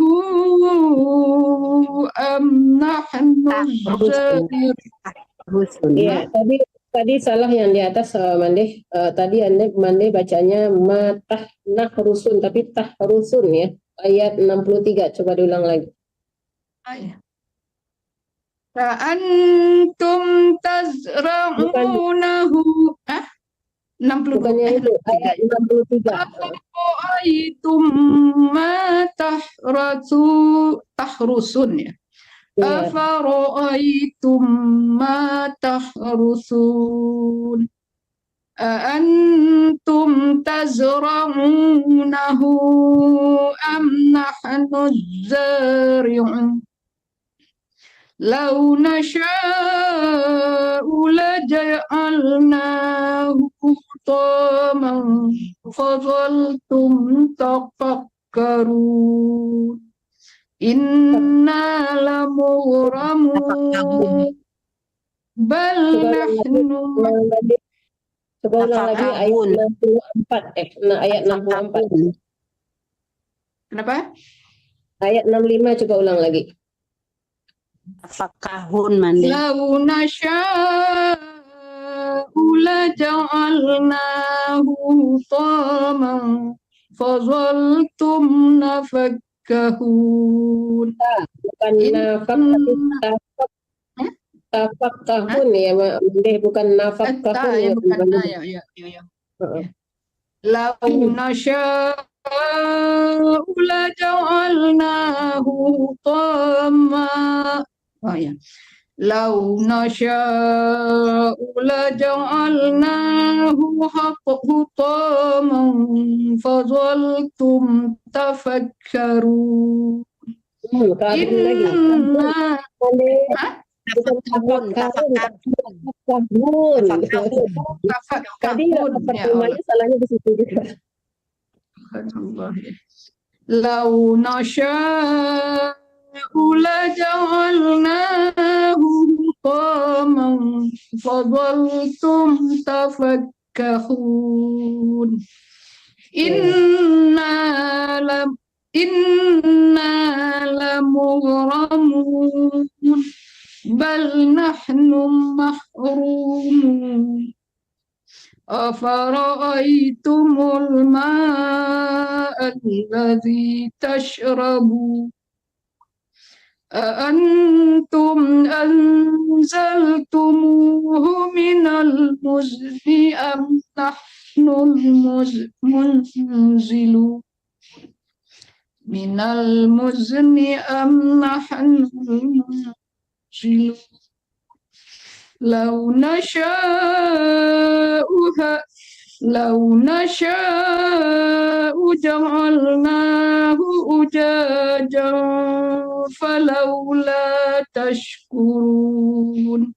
أم نحن الزارعون Iya, tadi salah yang di atas Mande. Tadi Mande bacanya matah nahrusun tapi tahrusun ya. Ayat 63 coba diulang lagi. Antum tazra'unahu 62 Bukannya itu ayat 63. Afara'aitum ma tahrusun ya. Iya. Afara'aitum ma tahrusun Antum tazra'unahu am nahnu zari'un Law nasha'u laja'alnahu hutaman fadhaltum tafakkarun Inna lamughramun bal nahnu Coba ulang lagi ayat 64 ayat 64. Kenapa? Ayat 65 coba ulang lagi. Fakahun mandi. Law nasha'u laja'alnahu hutaman fadhaltum nafakkarun Bukan nafak tapi tafak tahun ya, bukan nafak tahun ya. Bukan ya. Law nasha'u لجعلناه حطاما لو نشاء لجعلناه حطاما فظلتم تفكرون Karun lagi. إنا Bukan Tafakkarun, tafakkarun, tafakkarun. tafakkarun. Tadi تفكرون rapat يا الله pertamanya salahnya di situ juga. الله لو نشاء لجعلناه حطاما فظلتم تفكهون إنا لمغرمون بل نحن محرومون أفرأيتم الماء الذي تشربون أأنتم أنزلتموه من المزن أم نحن المنزلون من المزن أم نحن المنزلون لو نشاء جعلناه أجاجا فلولا تشكرون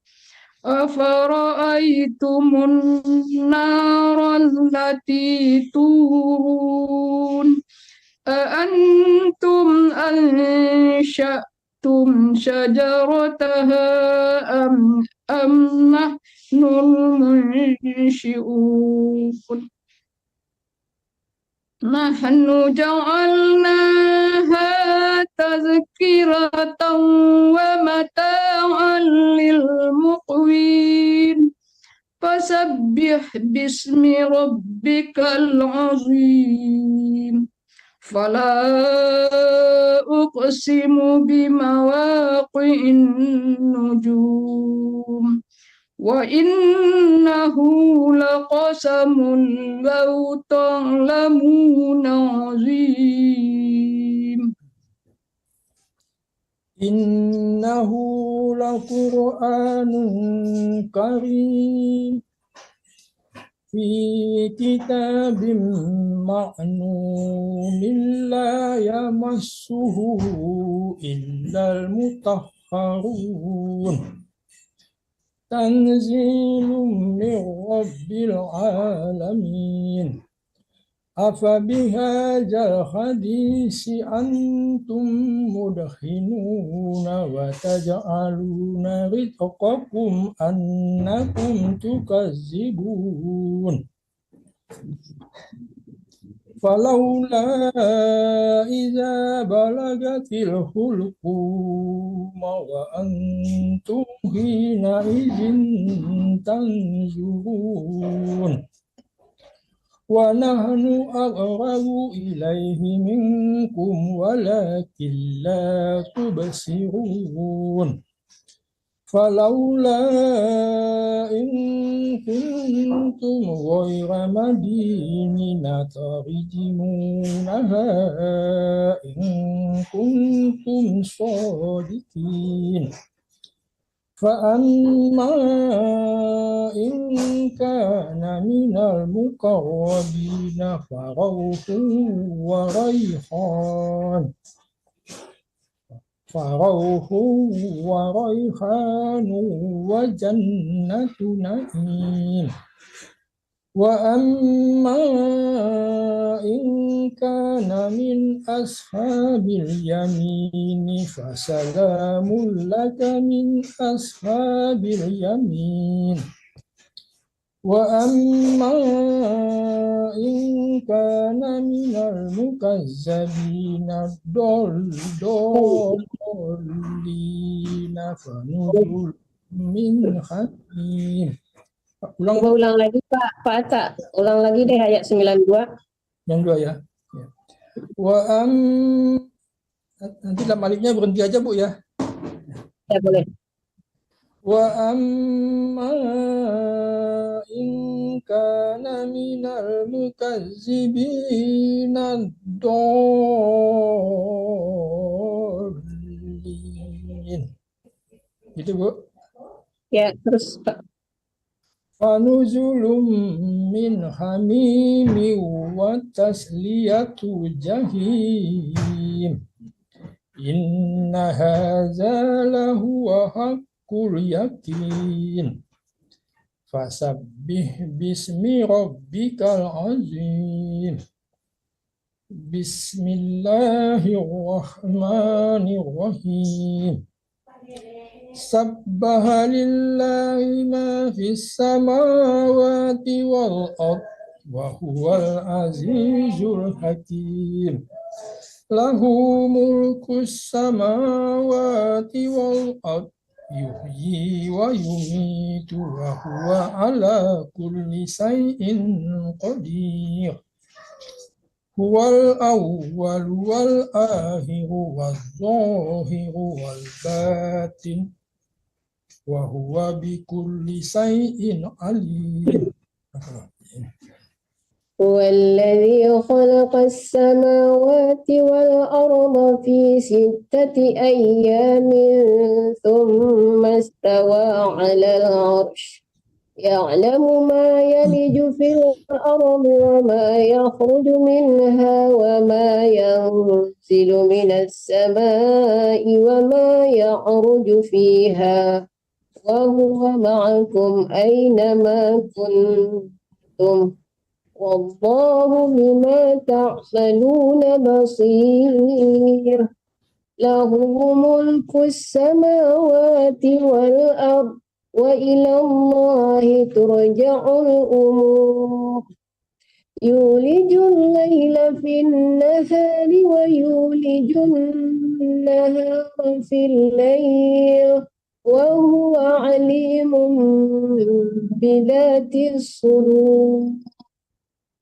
أفرأيتم النار التي تورون أأنتم أنشأتم شجرتها أم نحن المنشئون نحن جعلناها تذكرة ومتاعا للمقوين فسبح باسم ربك العظيم فلا أقسم بمواقع النجوم وإنه لقسم لو تعلمون عظيم إنه لقرآن كريم في كتاب مكنون لا يمسه إلا المطهرون تنزيل من رب العالمين أفبهذا الحديث أنتم مدهنون وتجعلون رزقكم أنكم تكذبون فلولا إذا بلغت الحلقوم وأنتم حينئذ تنظرون ونحن أقرب إليه منكم ولكن لا تبصرون فلولا إن كنتم غير مدينين ترجمونها إن كنتم صادقين فأما إن كان من المقربين فروح وريحان وجنة نعيم وأما إن كان من أصحاب اليمين فسلام لك من أصحاب اليمين وأما إن كان من المكذبين الضالين فنزل من حميم. Coba ulang lagi Pak Aca, ulang lagi deh ayat 92. Yang dua ya. Nanti dalam aliknya berhenti aja Bu ya. Ya boleh. وأما إن كان من المكذبين الضالين. Gitu Bu. Ya, terus Pak. Fanuzulum min hamimi wa tasliyatu jahim. Inna hadza lahuwa haqqul yakin. Fasabbih bismi rabbikal azim. Bismillahirrahmanirrahim. Sabbaha lillahi ma fis samawati wal ard wa huwal azizul hakim. Lahu mulkus samawati wal ard yuhyi wa yumitu wa huwa ala kulli shay'in qadir. Huwal awwal wal akhiru wal zahiru wal batin wa huwa bikulli shay'in alim. هو الذي خلق السماوات والأرض في 6 أيام ثم استوى على العرش يعلم ما يلج في الأرض وما يخرج منها وما ينزل من السماء وما يعرج فيها وهو معكم أينما كنتم والله بما تعملون بصير. له ملك السماوات والأرض وإلى الله ترجع الأمور. يولج الليل في النهار ويولج النهار في الليل وهو عليم بذات الصدور.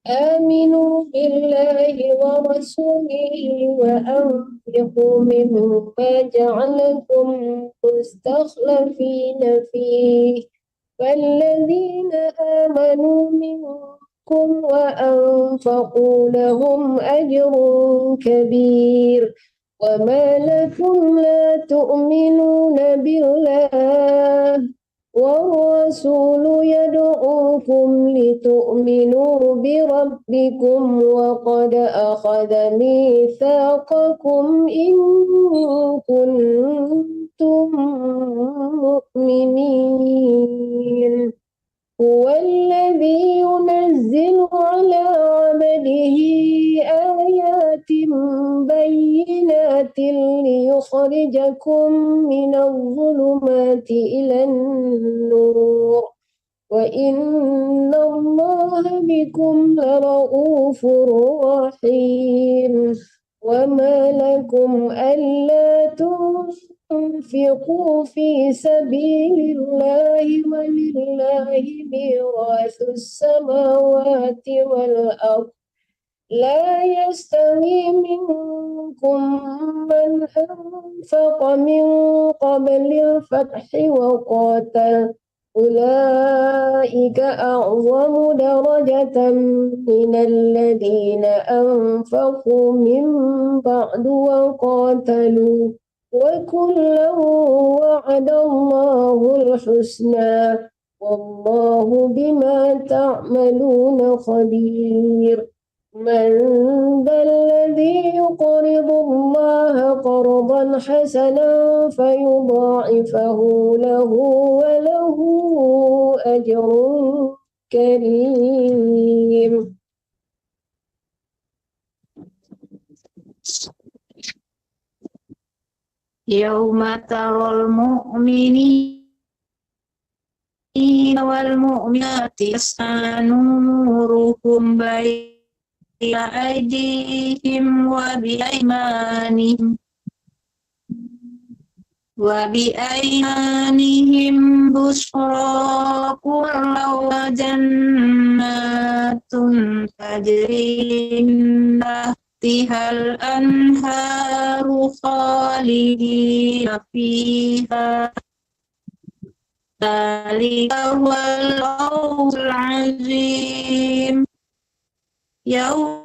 آمنوا بالله ورسوله وأنفقوا مما جعلكم مستخلفين فيه فالذين آمنوا منكم وأنفقوا لهم أجر كبير. وما لكم لا تؤمنون بالله والرسول يدعوكم لتؤمنوا بربكم وقد أخذ ميثاقكم إن كنتم مؤمنين. هو الذي ينزل على عبده آيات بينات ليخرجكم من الظلمات إلى النور وإن الله بكم لرؤوف رحيم. وما لكم ألا تنفقوا في سبيل الله ولله ميراث السماوات والأرض لا يستوي منكم من أنفق من قبل الفتح وقاتل أولئك أعظم درجة من الذين أنفقوا من بعد وقاتلوا وكلا وعد الله الحسنى والله بما تعملون خبير. من ذا الذي يقرض الله قرضا حسنا فيضاعفه له وله أجر كريم. يوم ترى المؤمنين والمؤمنات يسعى نورهم بين أيديهم وبأيمانهم بشراكم جنات تجري من تحتها الأنهار خالدين فيها ذلك هو الفوز العظيم يوم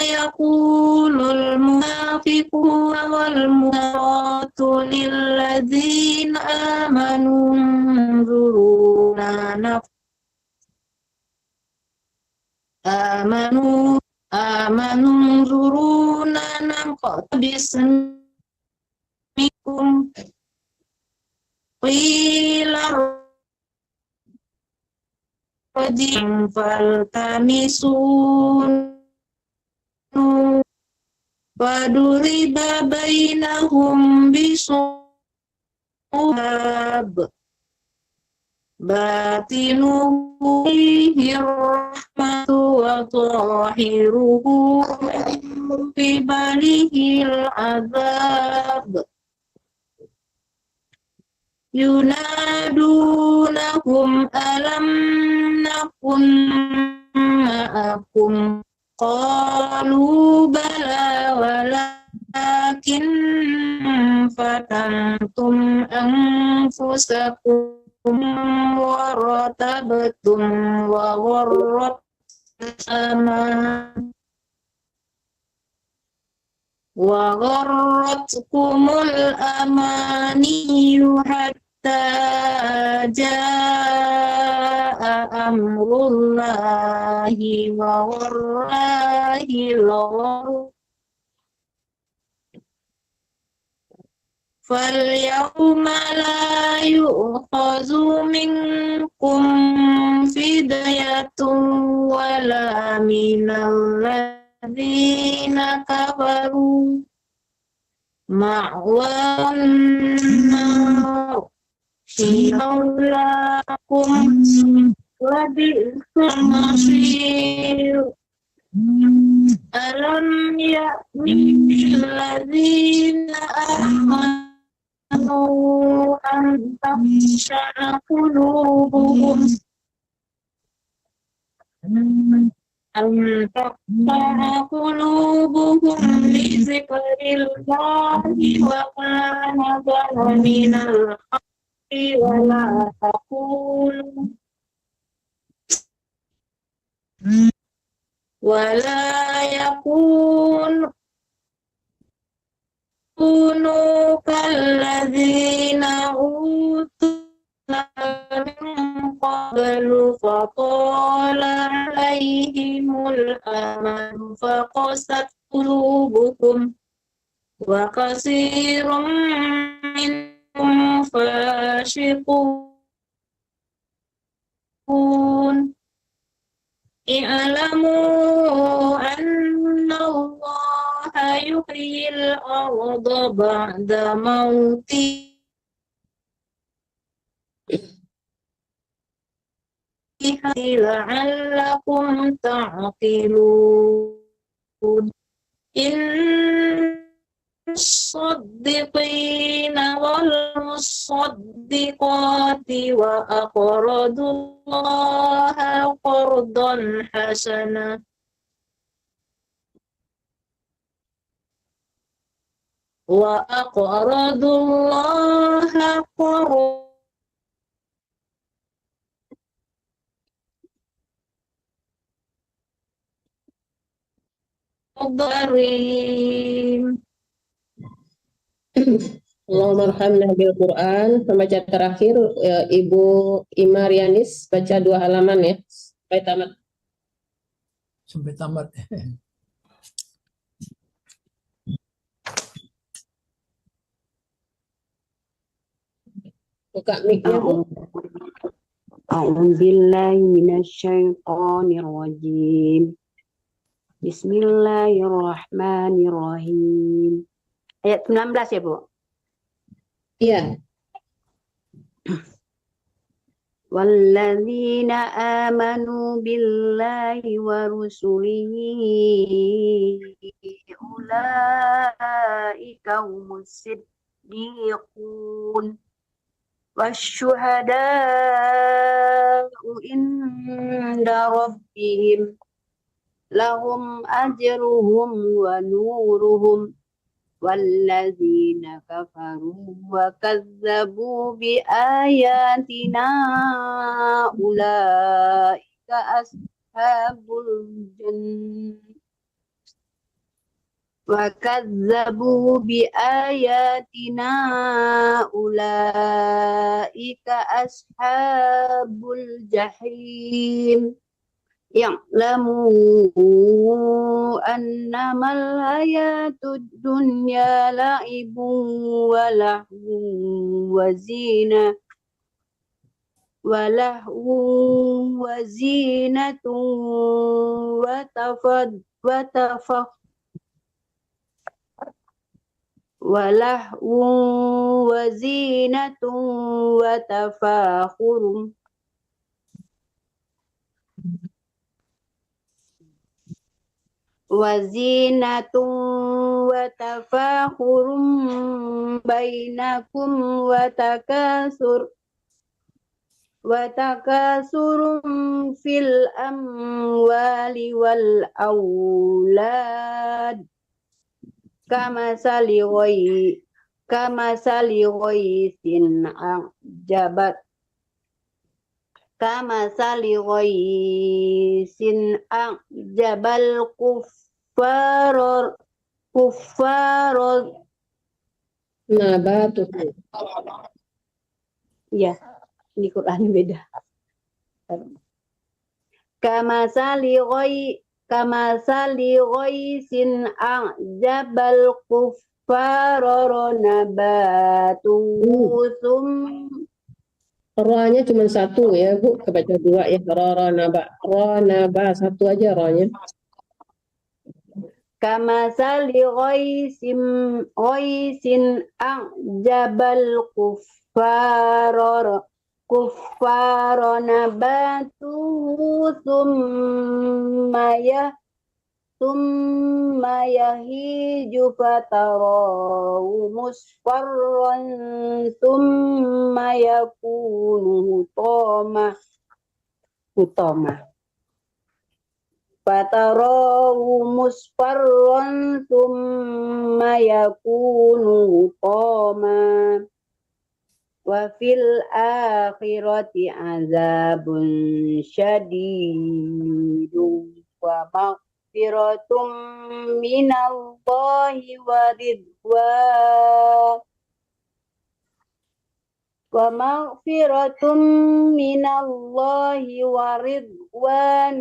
يقول المنافقون والمنافقات للذين آمنوا انظرونا انظرونا نقتبس منكم قيل ارجعوا فالتمسوا فضرب بينهم بسور باطنه فيه الرحمة وظاهره من قبله العذاب ينادونهم ألم نكن معكم قالوا بلى ولكن فتنتم أنفسكم وارتبتم وغرتكم الأماني حتى جاء أمر الله وغره الغرور فاليوم لا يؤخذ منكم فدية ولا من الذين كفروا مأواهم النار هي مولاكم وبئس المصير ألم يأن الذين آمنوا أن تخشع قلوبهم لذكر الله وكان ذلك من الحق ولا يكونوا كالذين أوتوا من قبل فطال عليهم الأمد فقست قلوبهم وكثير منهم فاسقون اعلموا أن الله يحيي الأرض بعد موتها لعلكم تعقلون إن الصديقين والمصدقات وأقرضوا الله قرضا حسنا Karim. Allahumma arhamna bil Quran. Pembaca terakhir Ibu Imarianis baca 2 halaman ya sampai tamat. Sampai tamat. Buka mic-nya Bu. A'udzubillahi minasyaitonir rajim. Bismillahirrahmanirrahim. Ayat 19 ya, Bu? Iya. Walladzina amanu billahi wa rusulihi ulaika humus siddiqun wasyuhada'u inda rabbihim lahum ajruhum wa nuruhum والذين كفروا وكذبوا بآياتنا أولئك أصحاب الجنة وكذبوا بآياتنا أولئك أصحاب الجحيم يعلموا أنما الحياة الدنيا لعب ولهو وزينة وتفاخر بينكم وتكاثر في الأموال والأولاد كمثل غيث أعجب الكفار Nabatuhu. ya di Quran beda. Kamasali ghaisin a'jabal kuffara nabatuhu Ra-nya cuma satu ya Bu, kebaca dua ya. Ra-naba satu aja ra-nya. Kamasali ghaisin a'jabal kuffara nabatuhu thumma yahiju fatarahu musfarran thumma yakunu hutama fatarahu musfarran thumma yakunu hutama wa fil akhirati azabun syadidun wa maghfiratum minallahi wa ridwan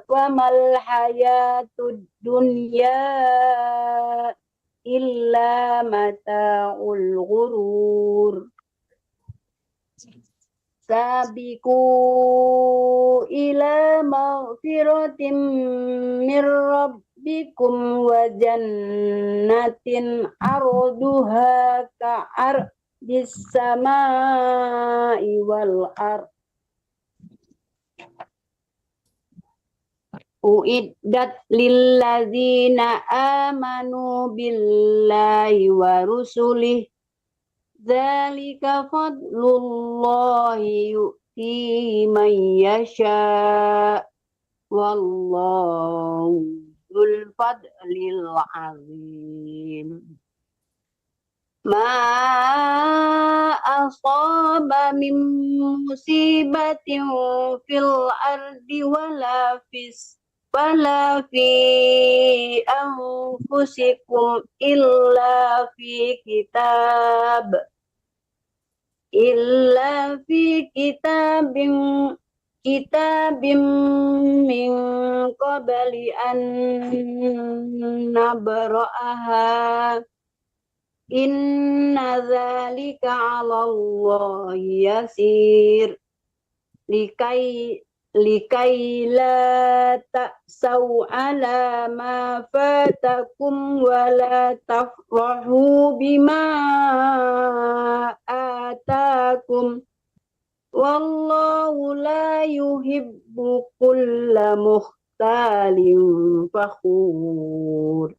wa mal hayatud dunya illa mata'ul ghurur. Sabiqu ila maghfiratin mir rabbikum wa jannatin arduha ka'ardis samai wal ard uiddat lilladzina amanu billahi wa rusulih dzalika fadlullahi yu'ti man yasha wallahu dzul fadlil azim. Ma asaba min musibatin fil ardi wala fi anfusikum illa fi kitabim min qabli an nabra'aha inna dzalika 'ala Allahi yasir likai la ta'sau ala ma fatakum wa la tafrahu bima atakum wallahu la yuhibbu kulla mukhtalin fakhur.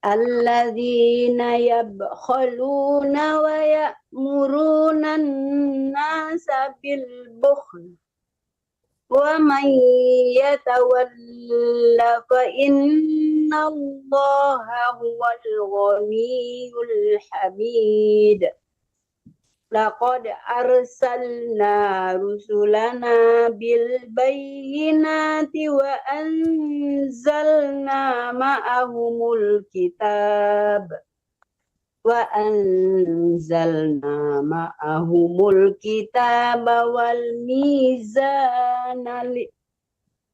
Alladzina yabkhaluna wa ya'muruna an-nasa bil bukhl wa man yatawalla fa inna Innallaha huwal ghaniyyul hamid. Laqad arsalna rusulana bil bayyinati wa anzalna ma'ahumul kitab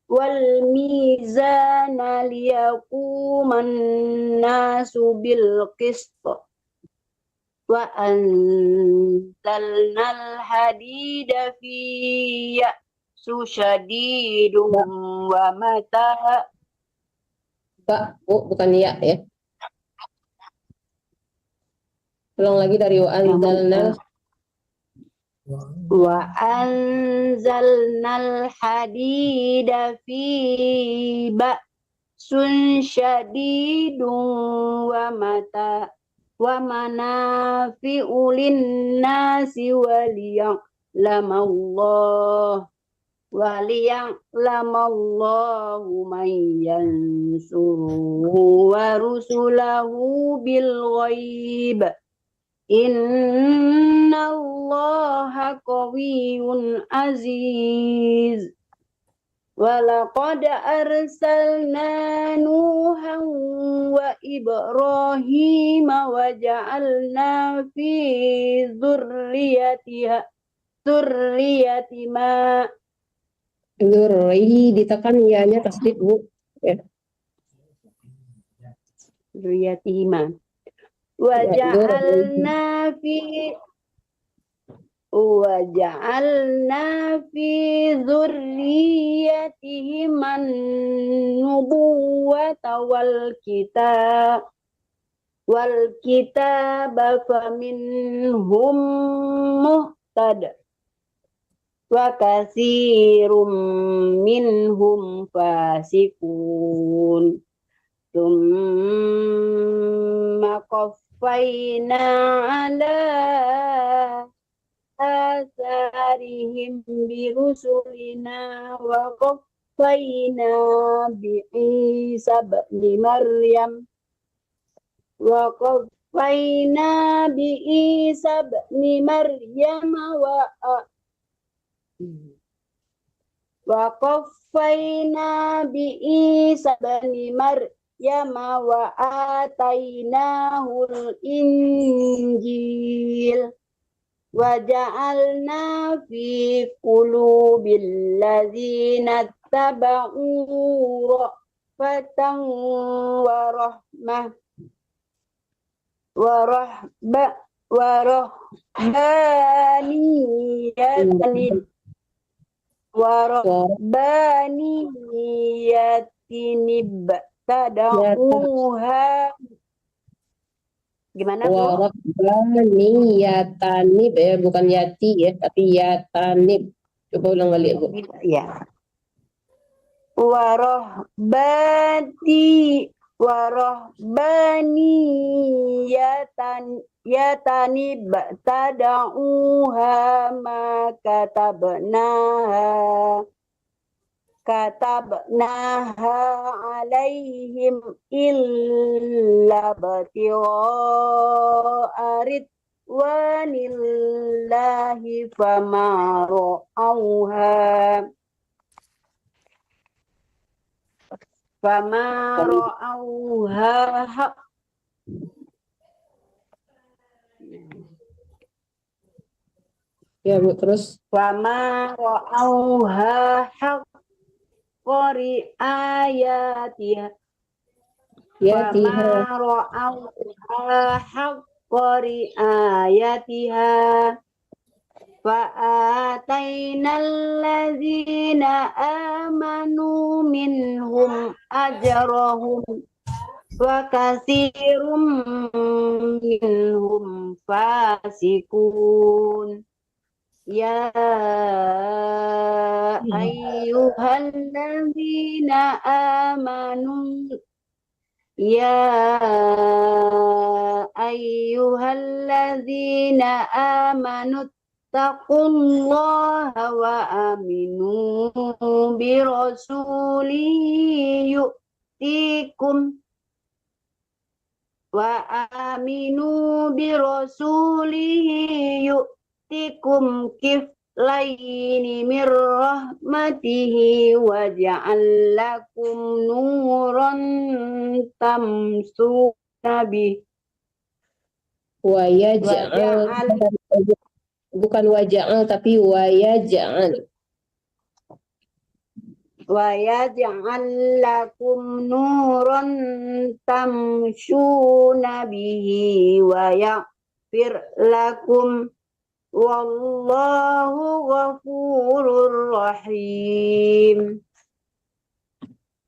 wal mizana liyaquman nasu bil qist. Wa anzalnal hadida fi ya'su syadidun wa mata. Bu, bukan ya. Ulang lagi dari wa anzalnal hadida fi ba'sun syadidun wa manafi'u lin-nasi waliya'lamallahu man yansuruhu wa rusulahu bil ghaib. Innallaha qawiyyun aziz. Walaqad arsalna Nuhan wa Ibrahim wa ja'alna fi dzurriyyati ditekan ya-nya tasdid, Bu. Ya. Dzurriyyatihima. Wa ja'alna fi dzurriyyatihim an-nubuwwata wal kitaba faminhum muhtad wa katsirum minhum fasikun. Tsumma qaffayna ala atharihim birusulina wa qaffayna bi Isa ibn Maryam wa atainahul injil wa ja'alna fi qulubil ladzina taba'u ra'fatan wa rahbaniyatin ibtada'uha. Gimana, Bu? Rabbaniyatani, bukan yati ya, tapi yatanib. Coba ulang balik, Bu. Ya. Yatanib tada'uha ma katabnaha alaihim illa bati'a ridwanillahi fama ra'auha ya, Bu, terus fama ra'auha haqqari ayatiha fama ra'auha haqqari ayatiha fa'atainal ladzina amanu minhum ajrahum wa katsirum minhum fasikun. Ya ayyuhalladzina amanu taqullaha wa aminu birasulihi yu'tikum wa aminu bi rasulihi yu'tikum kiflaini min rahmatihi wa ja'al lakum nuran tamsuna bih Wa yaj'al, bukan waja'al tapi wa yaj'al. wa yaj'al lakum nuran tamshuna bihi wa yaghfir lakum wallahu ghafurur rahim.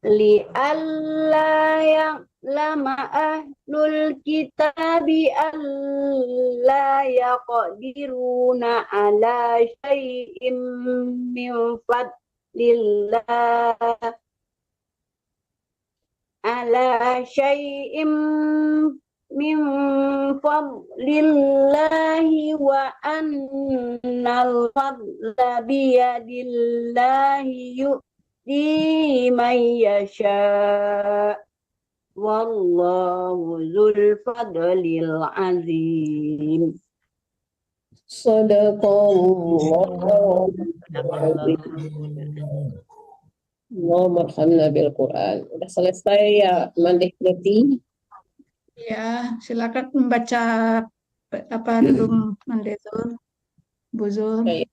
Li'alla ya'lama ahlul kitabi alla yaqdiruna ala syai'im min fadlillah ala syai'im min fadlillahi wa annal fadla biyadillahi yu'ti man yasha wallahu dzul fadlil azim. Sadaqallah. Allahumma arhamna bil Quran. Udah selesai ya, Mandek Leti? Ya, silakan membaca apa dulu Mandezul, Buzul. Baik.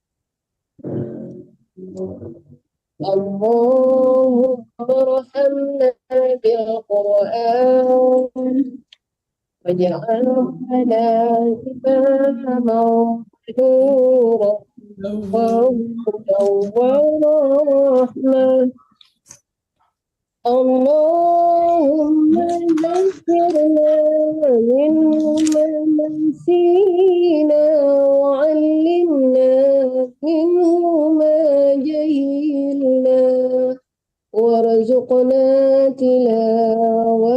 Allahumma arhamna bil Quran waj'alhu lana imaman wa hudan wa rahmah. Allahumma zakkirna minhu ma nasina wa 'allimna minhu ma jahilna warzuqna tilawatahu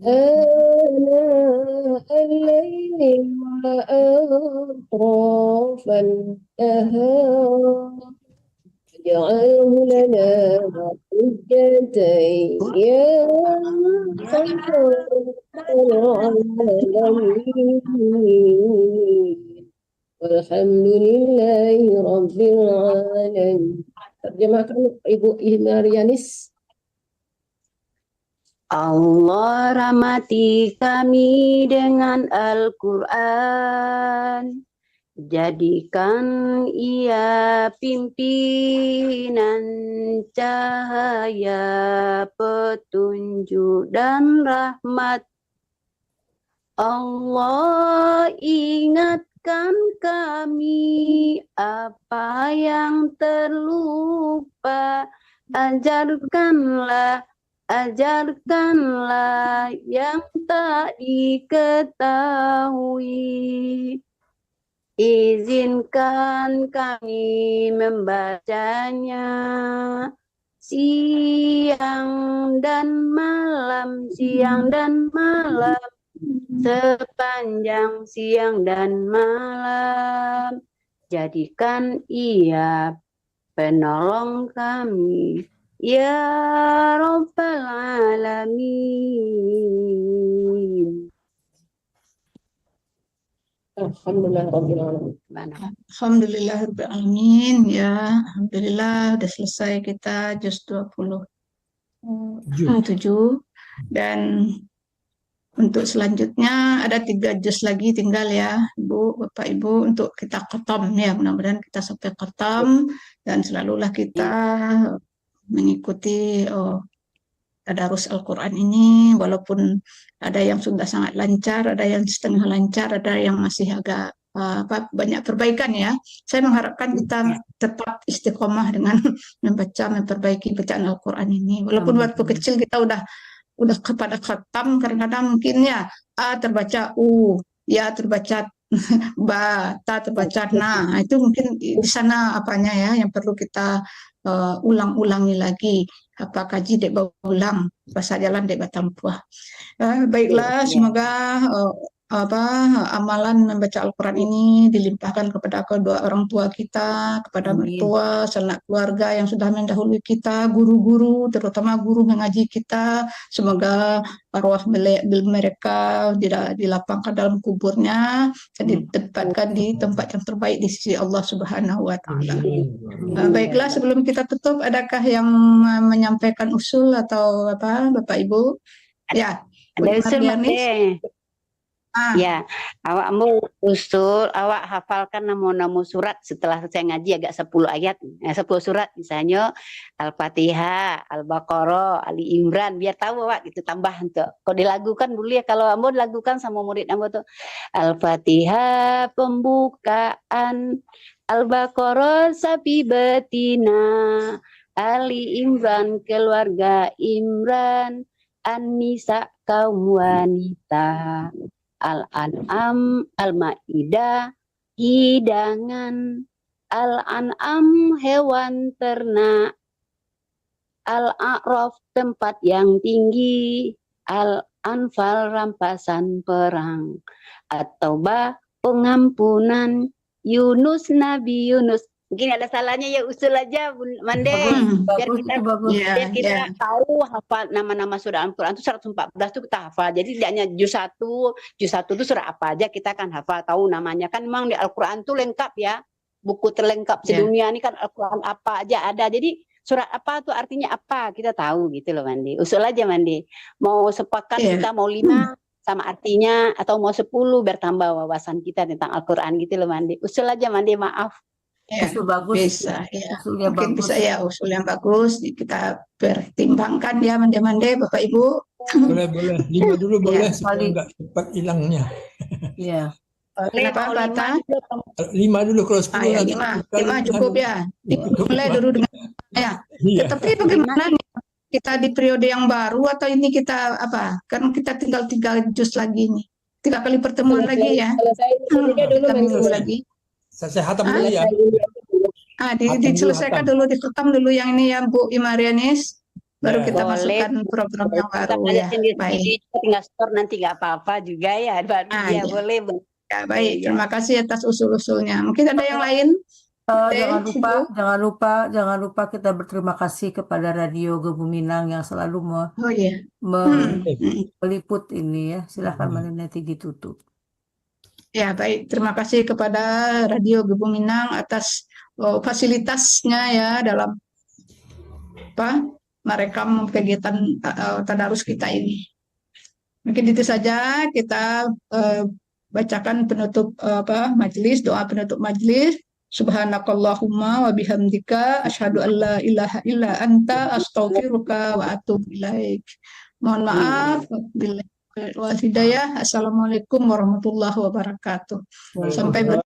ana al-layli wa atrafan nahar. واجعله لنا حجة يا رب العالمين والحمد لله رب العالمين. Terjemahkan Ibu Marianis. Allah rahmati kami dengan Al-Quran. Jadikan ia pimpinan cahaya, petunjuk dan rahmat. Allah ingatkan kami apa yang terlupa. Ajarkanlah yang tak diketahui. Izinkan kami membacanya siang dan malam, sepanjang siang dan malam. Jadikan ia penolong kami, ya Rabbal Alamin. Alhamdulillahirrahmanirrahim. Ya, alhamdulillah sudah selesai kita juz 27. Dan untuk selanjutnya ada 3 juz lagi tinggal ya, Ibu, Bapak, Ibu, untuk kita khatam ya. Mudah-mudahan kita sampai khatam dan selalulah kita mengikuti tadarus Al-Quran ini, walaupun ada yang sudah sangat lancar, ada yang setengah lancar, ada yang masih agak banyak perbaikan ya. Saya mengharapkan kita tetap istiqomah dengan memperbaiki bacaan Al-Quran ini. Walaupun waktu kecil kita udah kepada khatam, kadang-kadang mungkin ya A terbaca U, ya terbaca Ba, Ta terbaca Na. Itu mungkin di sana apanya ya yang perlu kita ulang-ulangi lagi. Apa kaji dek ulang, bahasa jalan dek batampuah. Baiklah, semoga amalan membaca Al-Quran ini dilimpahkan kepada kedua orang tua kita, kepada Amin. mertua, sanak keluarga yang sudah mendahului kita, guru-guru, terutama guru mengaji kita. Semoga arwah mereka dilapangkan dalam kuburnya dan ditempatkan di tempat yang terbaik di sisi Allah Subhanahu wa Ta'ala. Baiklah, sebelum kita tutup, adakah yang menyampaikan usul atau apa, Bapak Ibu? Ya, Bu Ada usul Mardianis. Made. Ya, awak mau usul, awak hafalkan nama-nama surat setelah saya ngaji agak 10 ayat, 10 surat misalnya Al-Fatihah, Al-Baqarah, Ali Imran, biar tahu awak gitu tambah untuk. Kalau dilagukan boleh, kalau ambo dilagukan sama murid ambo tuh Al-Fatihah pembukaan, Al-Baqarah sapi betina, Ali Imran keluarga Imran, An-Nisa kaum wanita, Al-An'am, Al-Ma'idah, hidangan, Al-An'am, hewan ternak, Al-A'raf, tempat yang tinggi, Al-Anfal, rampasan perang, At-Taubah, pengampunan, Yunus, Nabi Yunus. Mungkin ada salahnya ya, usul aja Bu Mande. Biar Bagus, kita itu bagus. biar kita tahu hafal nama-nama surah Al-Quran itu 114 itu kita hafal. Jadi tidak hanya juz 1 itu surah apa aja kita kan hafal, tahu namanya. Kan memang di Al-Quran itu lengkap ya. Buku terlengkap sedunia ini kan Al-Quran apa aja ada. Jadi surat apa itu artinya apa kita tahu gitu loh Mandi. Usul aja Mandi. Mau sepakat kita mau 5 sama artinya atau mau 10 biar tambah wawasan kita tentang Al-Quran gitu loh Mandi. Usul aja Mandi, maaf. Ya, Usul bagus. bisa ya. Usulnya Mungkin bagus. bisa ya usul yang bagus kita pertimbangkan ya mande-mande Bapak Ibu. Boleh, 5 dulu boleh supaya paling- nggak cepat hilangnya. Ya. Kenapa Bata? 5 dulu, kalau 10 Ya, nanti 5 cukup ya. Mulai dulu dengan ya. Iya. Tapi bagaimana nih? Kita di periode yang baru atau ini kita apa? Kan kita tinggal 3 juz lagi nih. 3 kali pertemuan lagi ya. Selesai dulu Kita Mandi. minggu lagi. Saya hatam dulu ya. Diselesaikan dulu, diketam dulu yang ini ya Bu Imarianis. Baru Ya. kita Boleh. masukkan program yang Kita baru aja ya. sendiri Baik. tinggal store nanti nggak apa-apa juga ya. Ah, Ya iya. boleh Bu. Ya, baik. Iya. Terima kasih atas usul-usulnya. Mungkin ada yang lain? Jangan lupa kita berterima kasih kepada Radio Gebuminang yang selalu Oh iya. meliput ini ya. Silahkan nanti ditutup. Ya, baik. Terima kasih kepada Radio Gebuminang atas fasilitasnya ya dalam merekam kegiatan tadarus kita ini. Mungkin itu saja kita bacakan penutup majelis, doa penutup majelis. Subhanakallahumma wa bihamdika asyhadu an la ilaha illa anta astaghfiruka wa atubu ilaik. Mohon maaf bila wal hidayah. Assalamualaikum warahmatullahi wabarakatuh. Sampai bertemu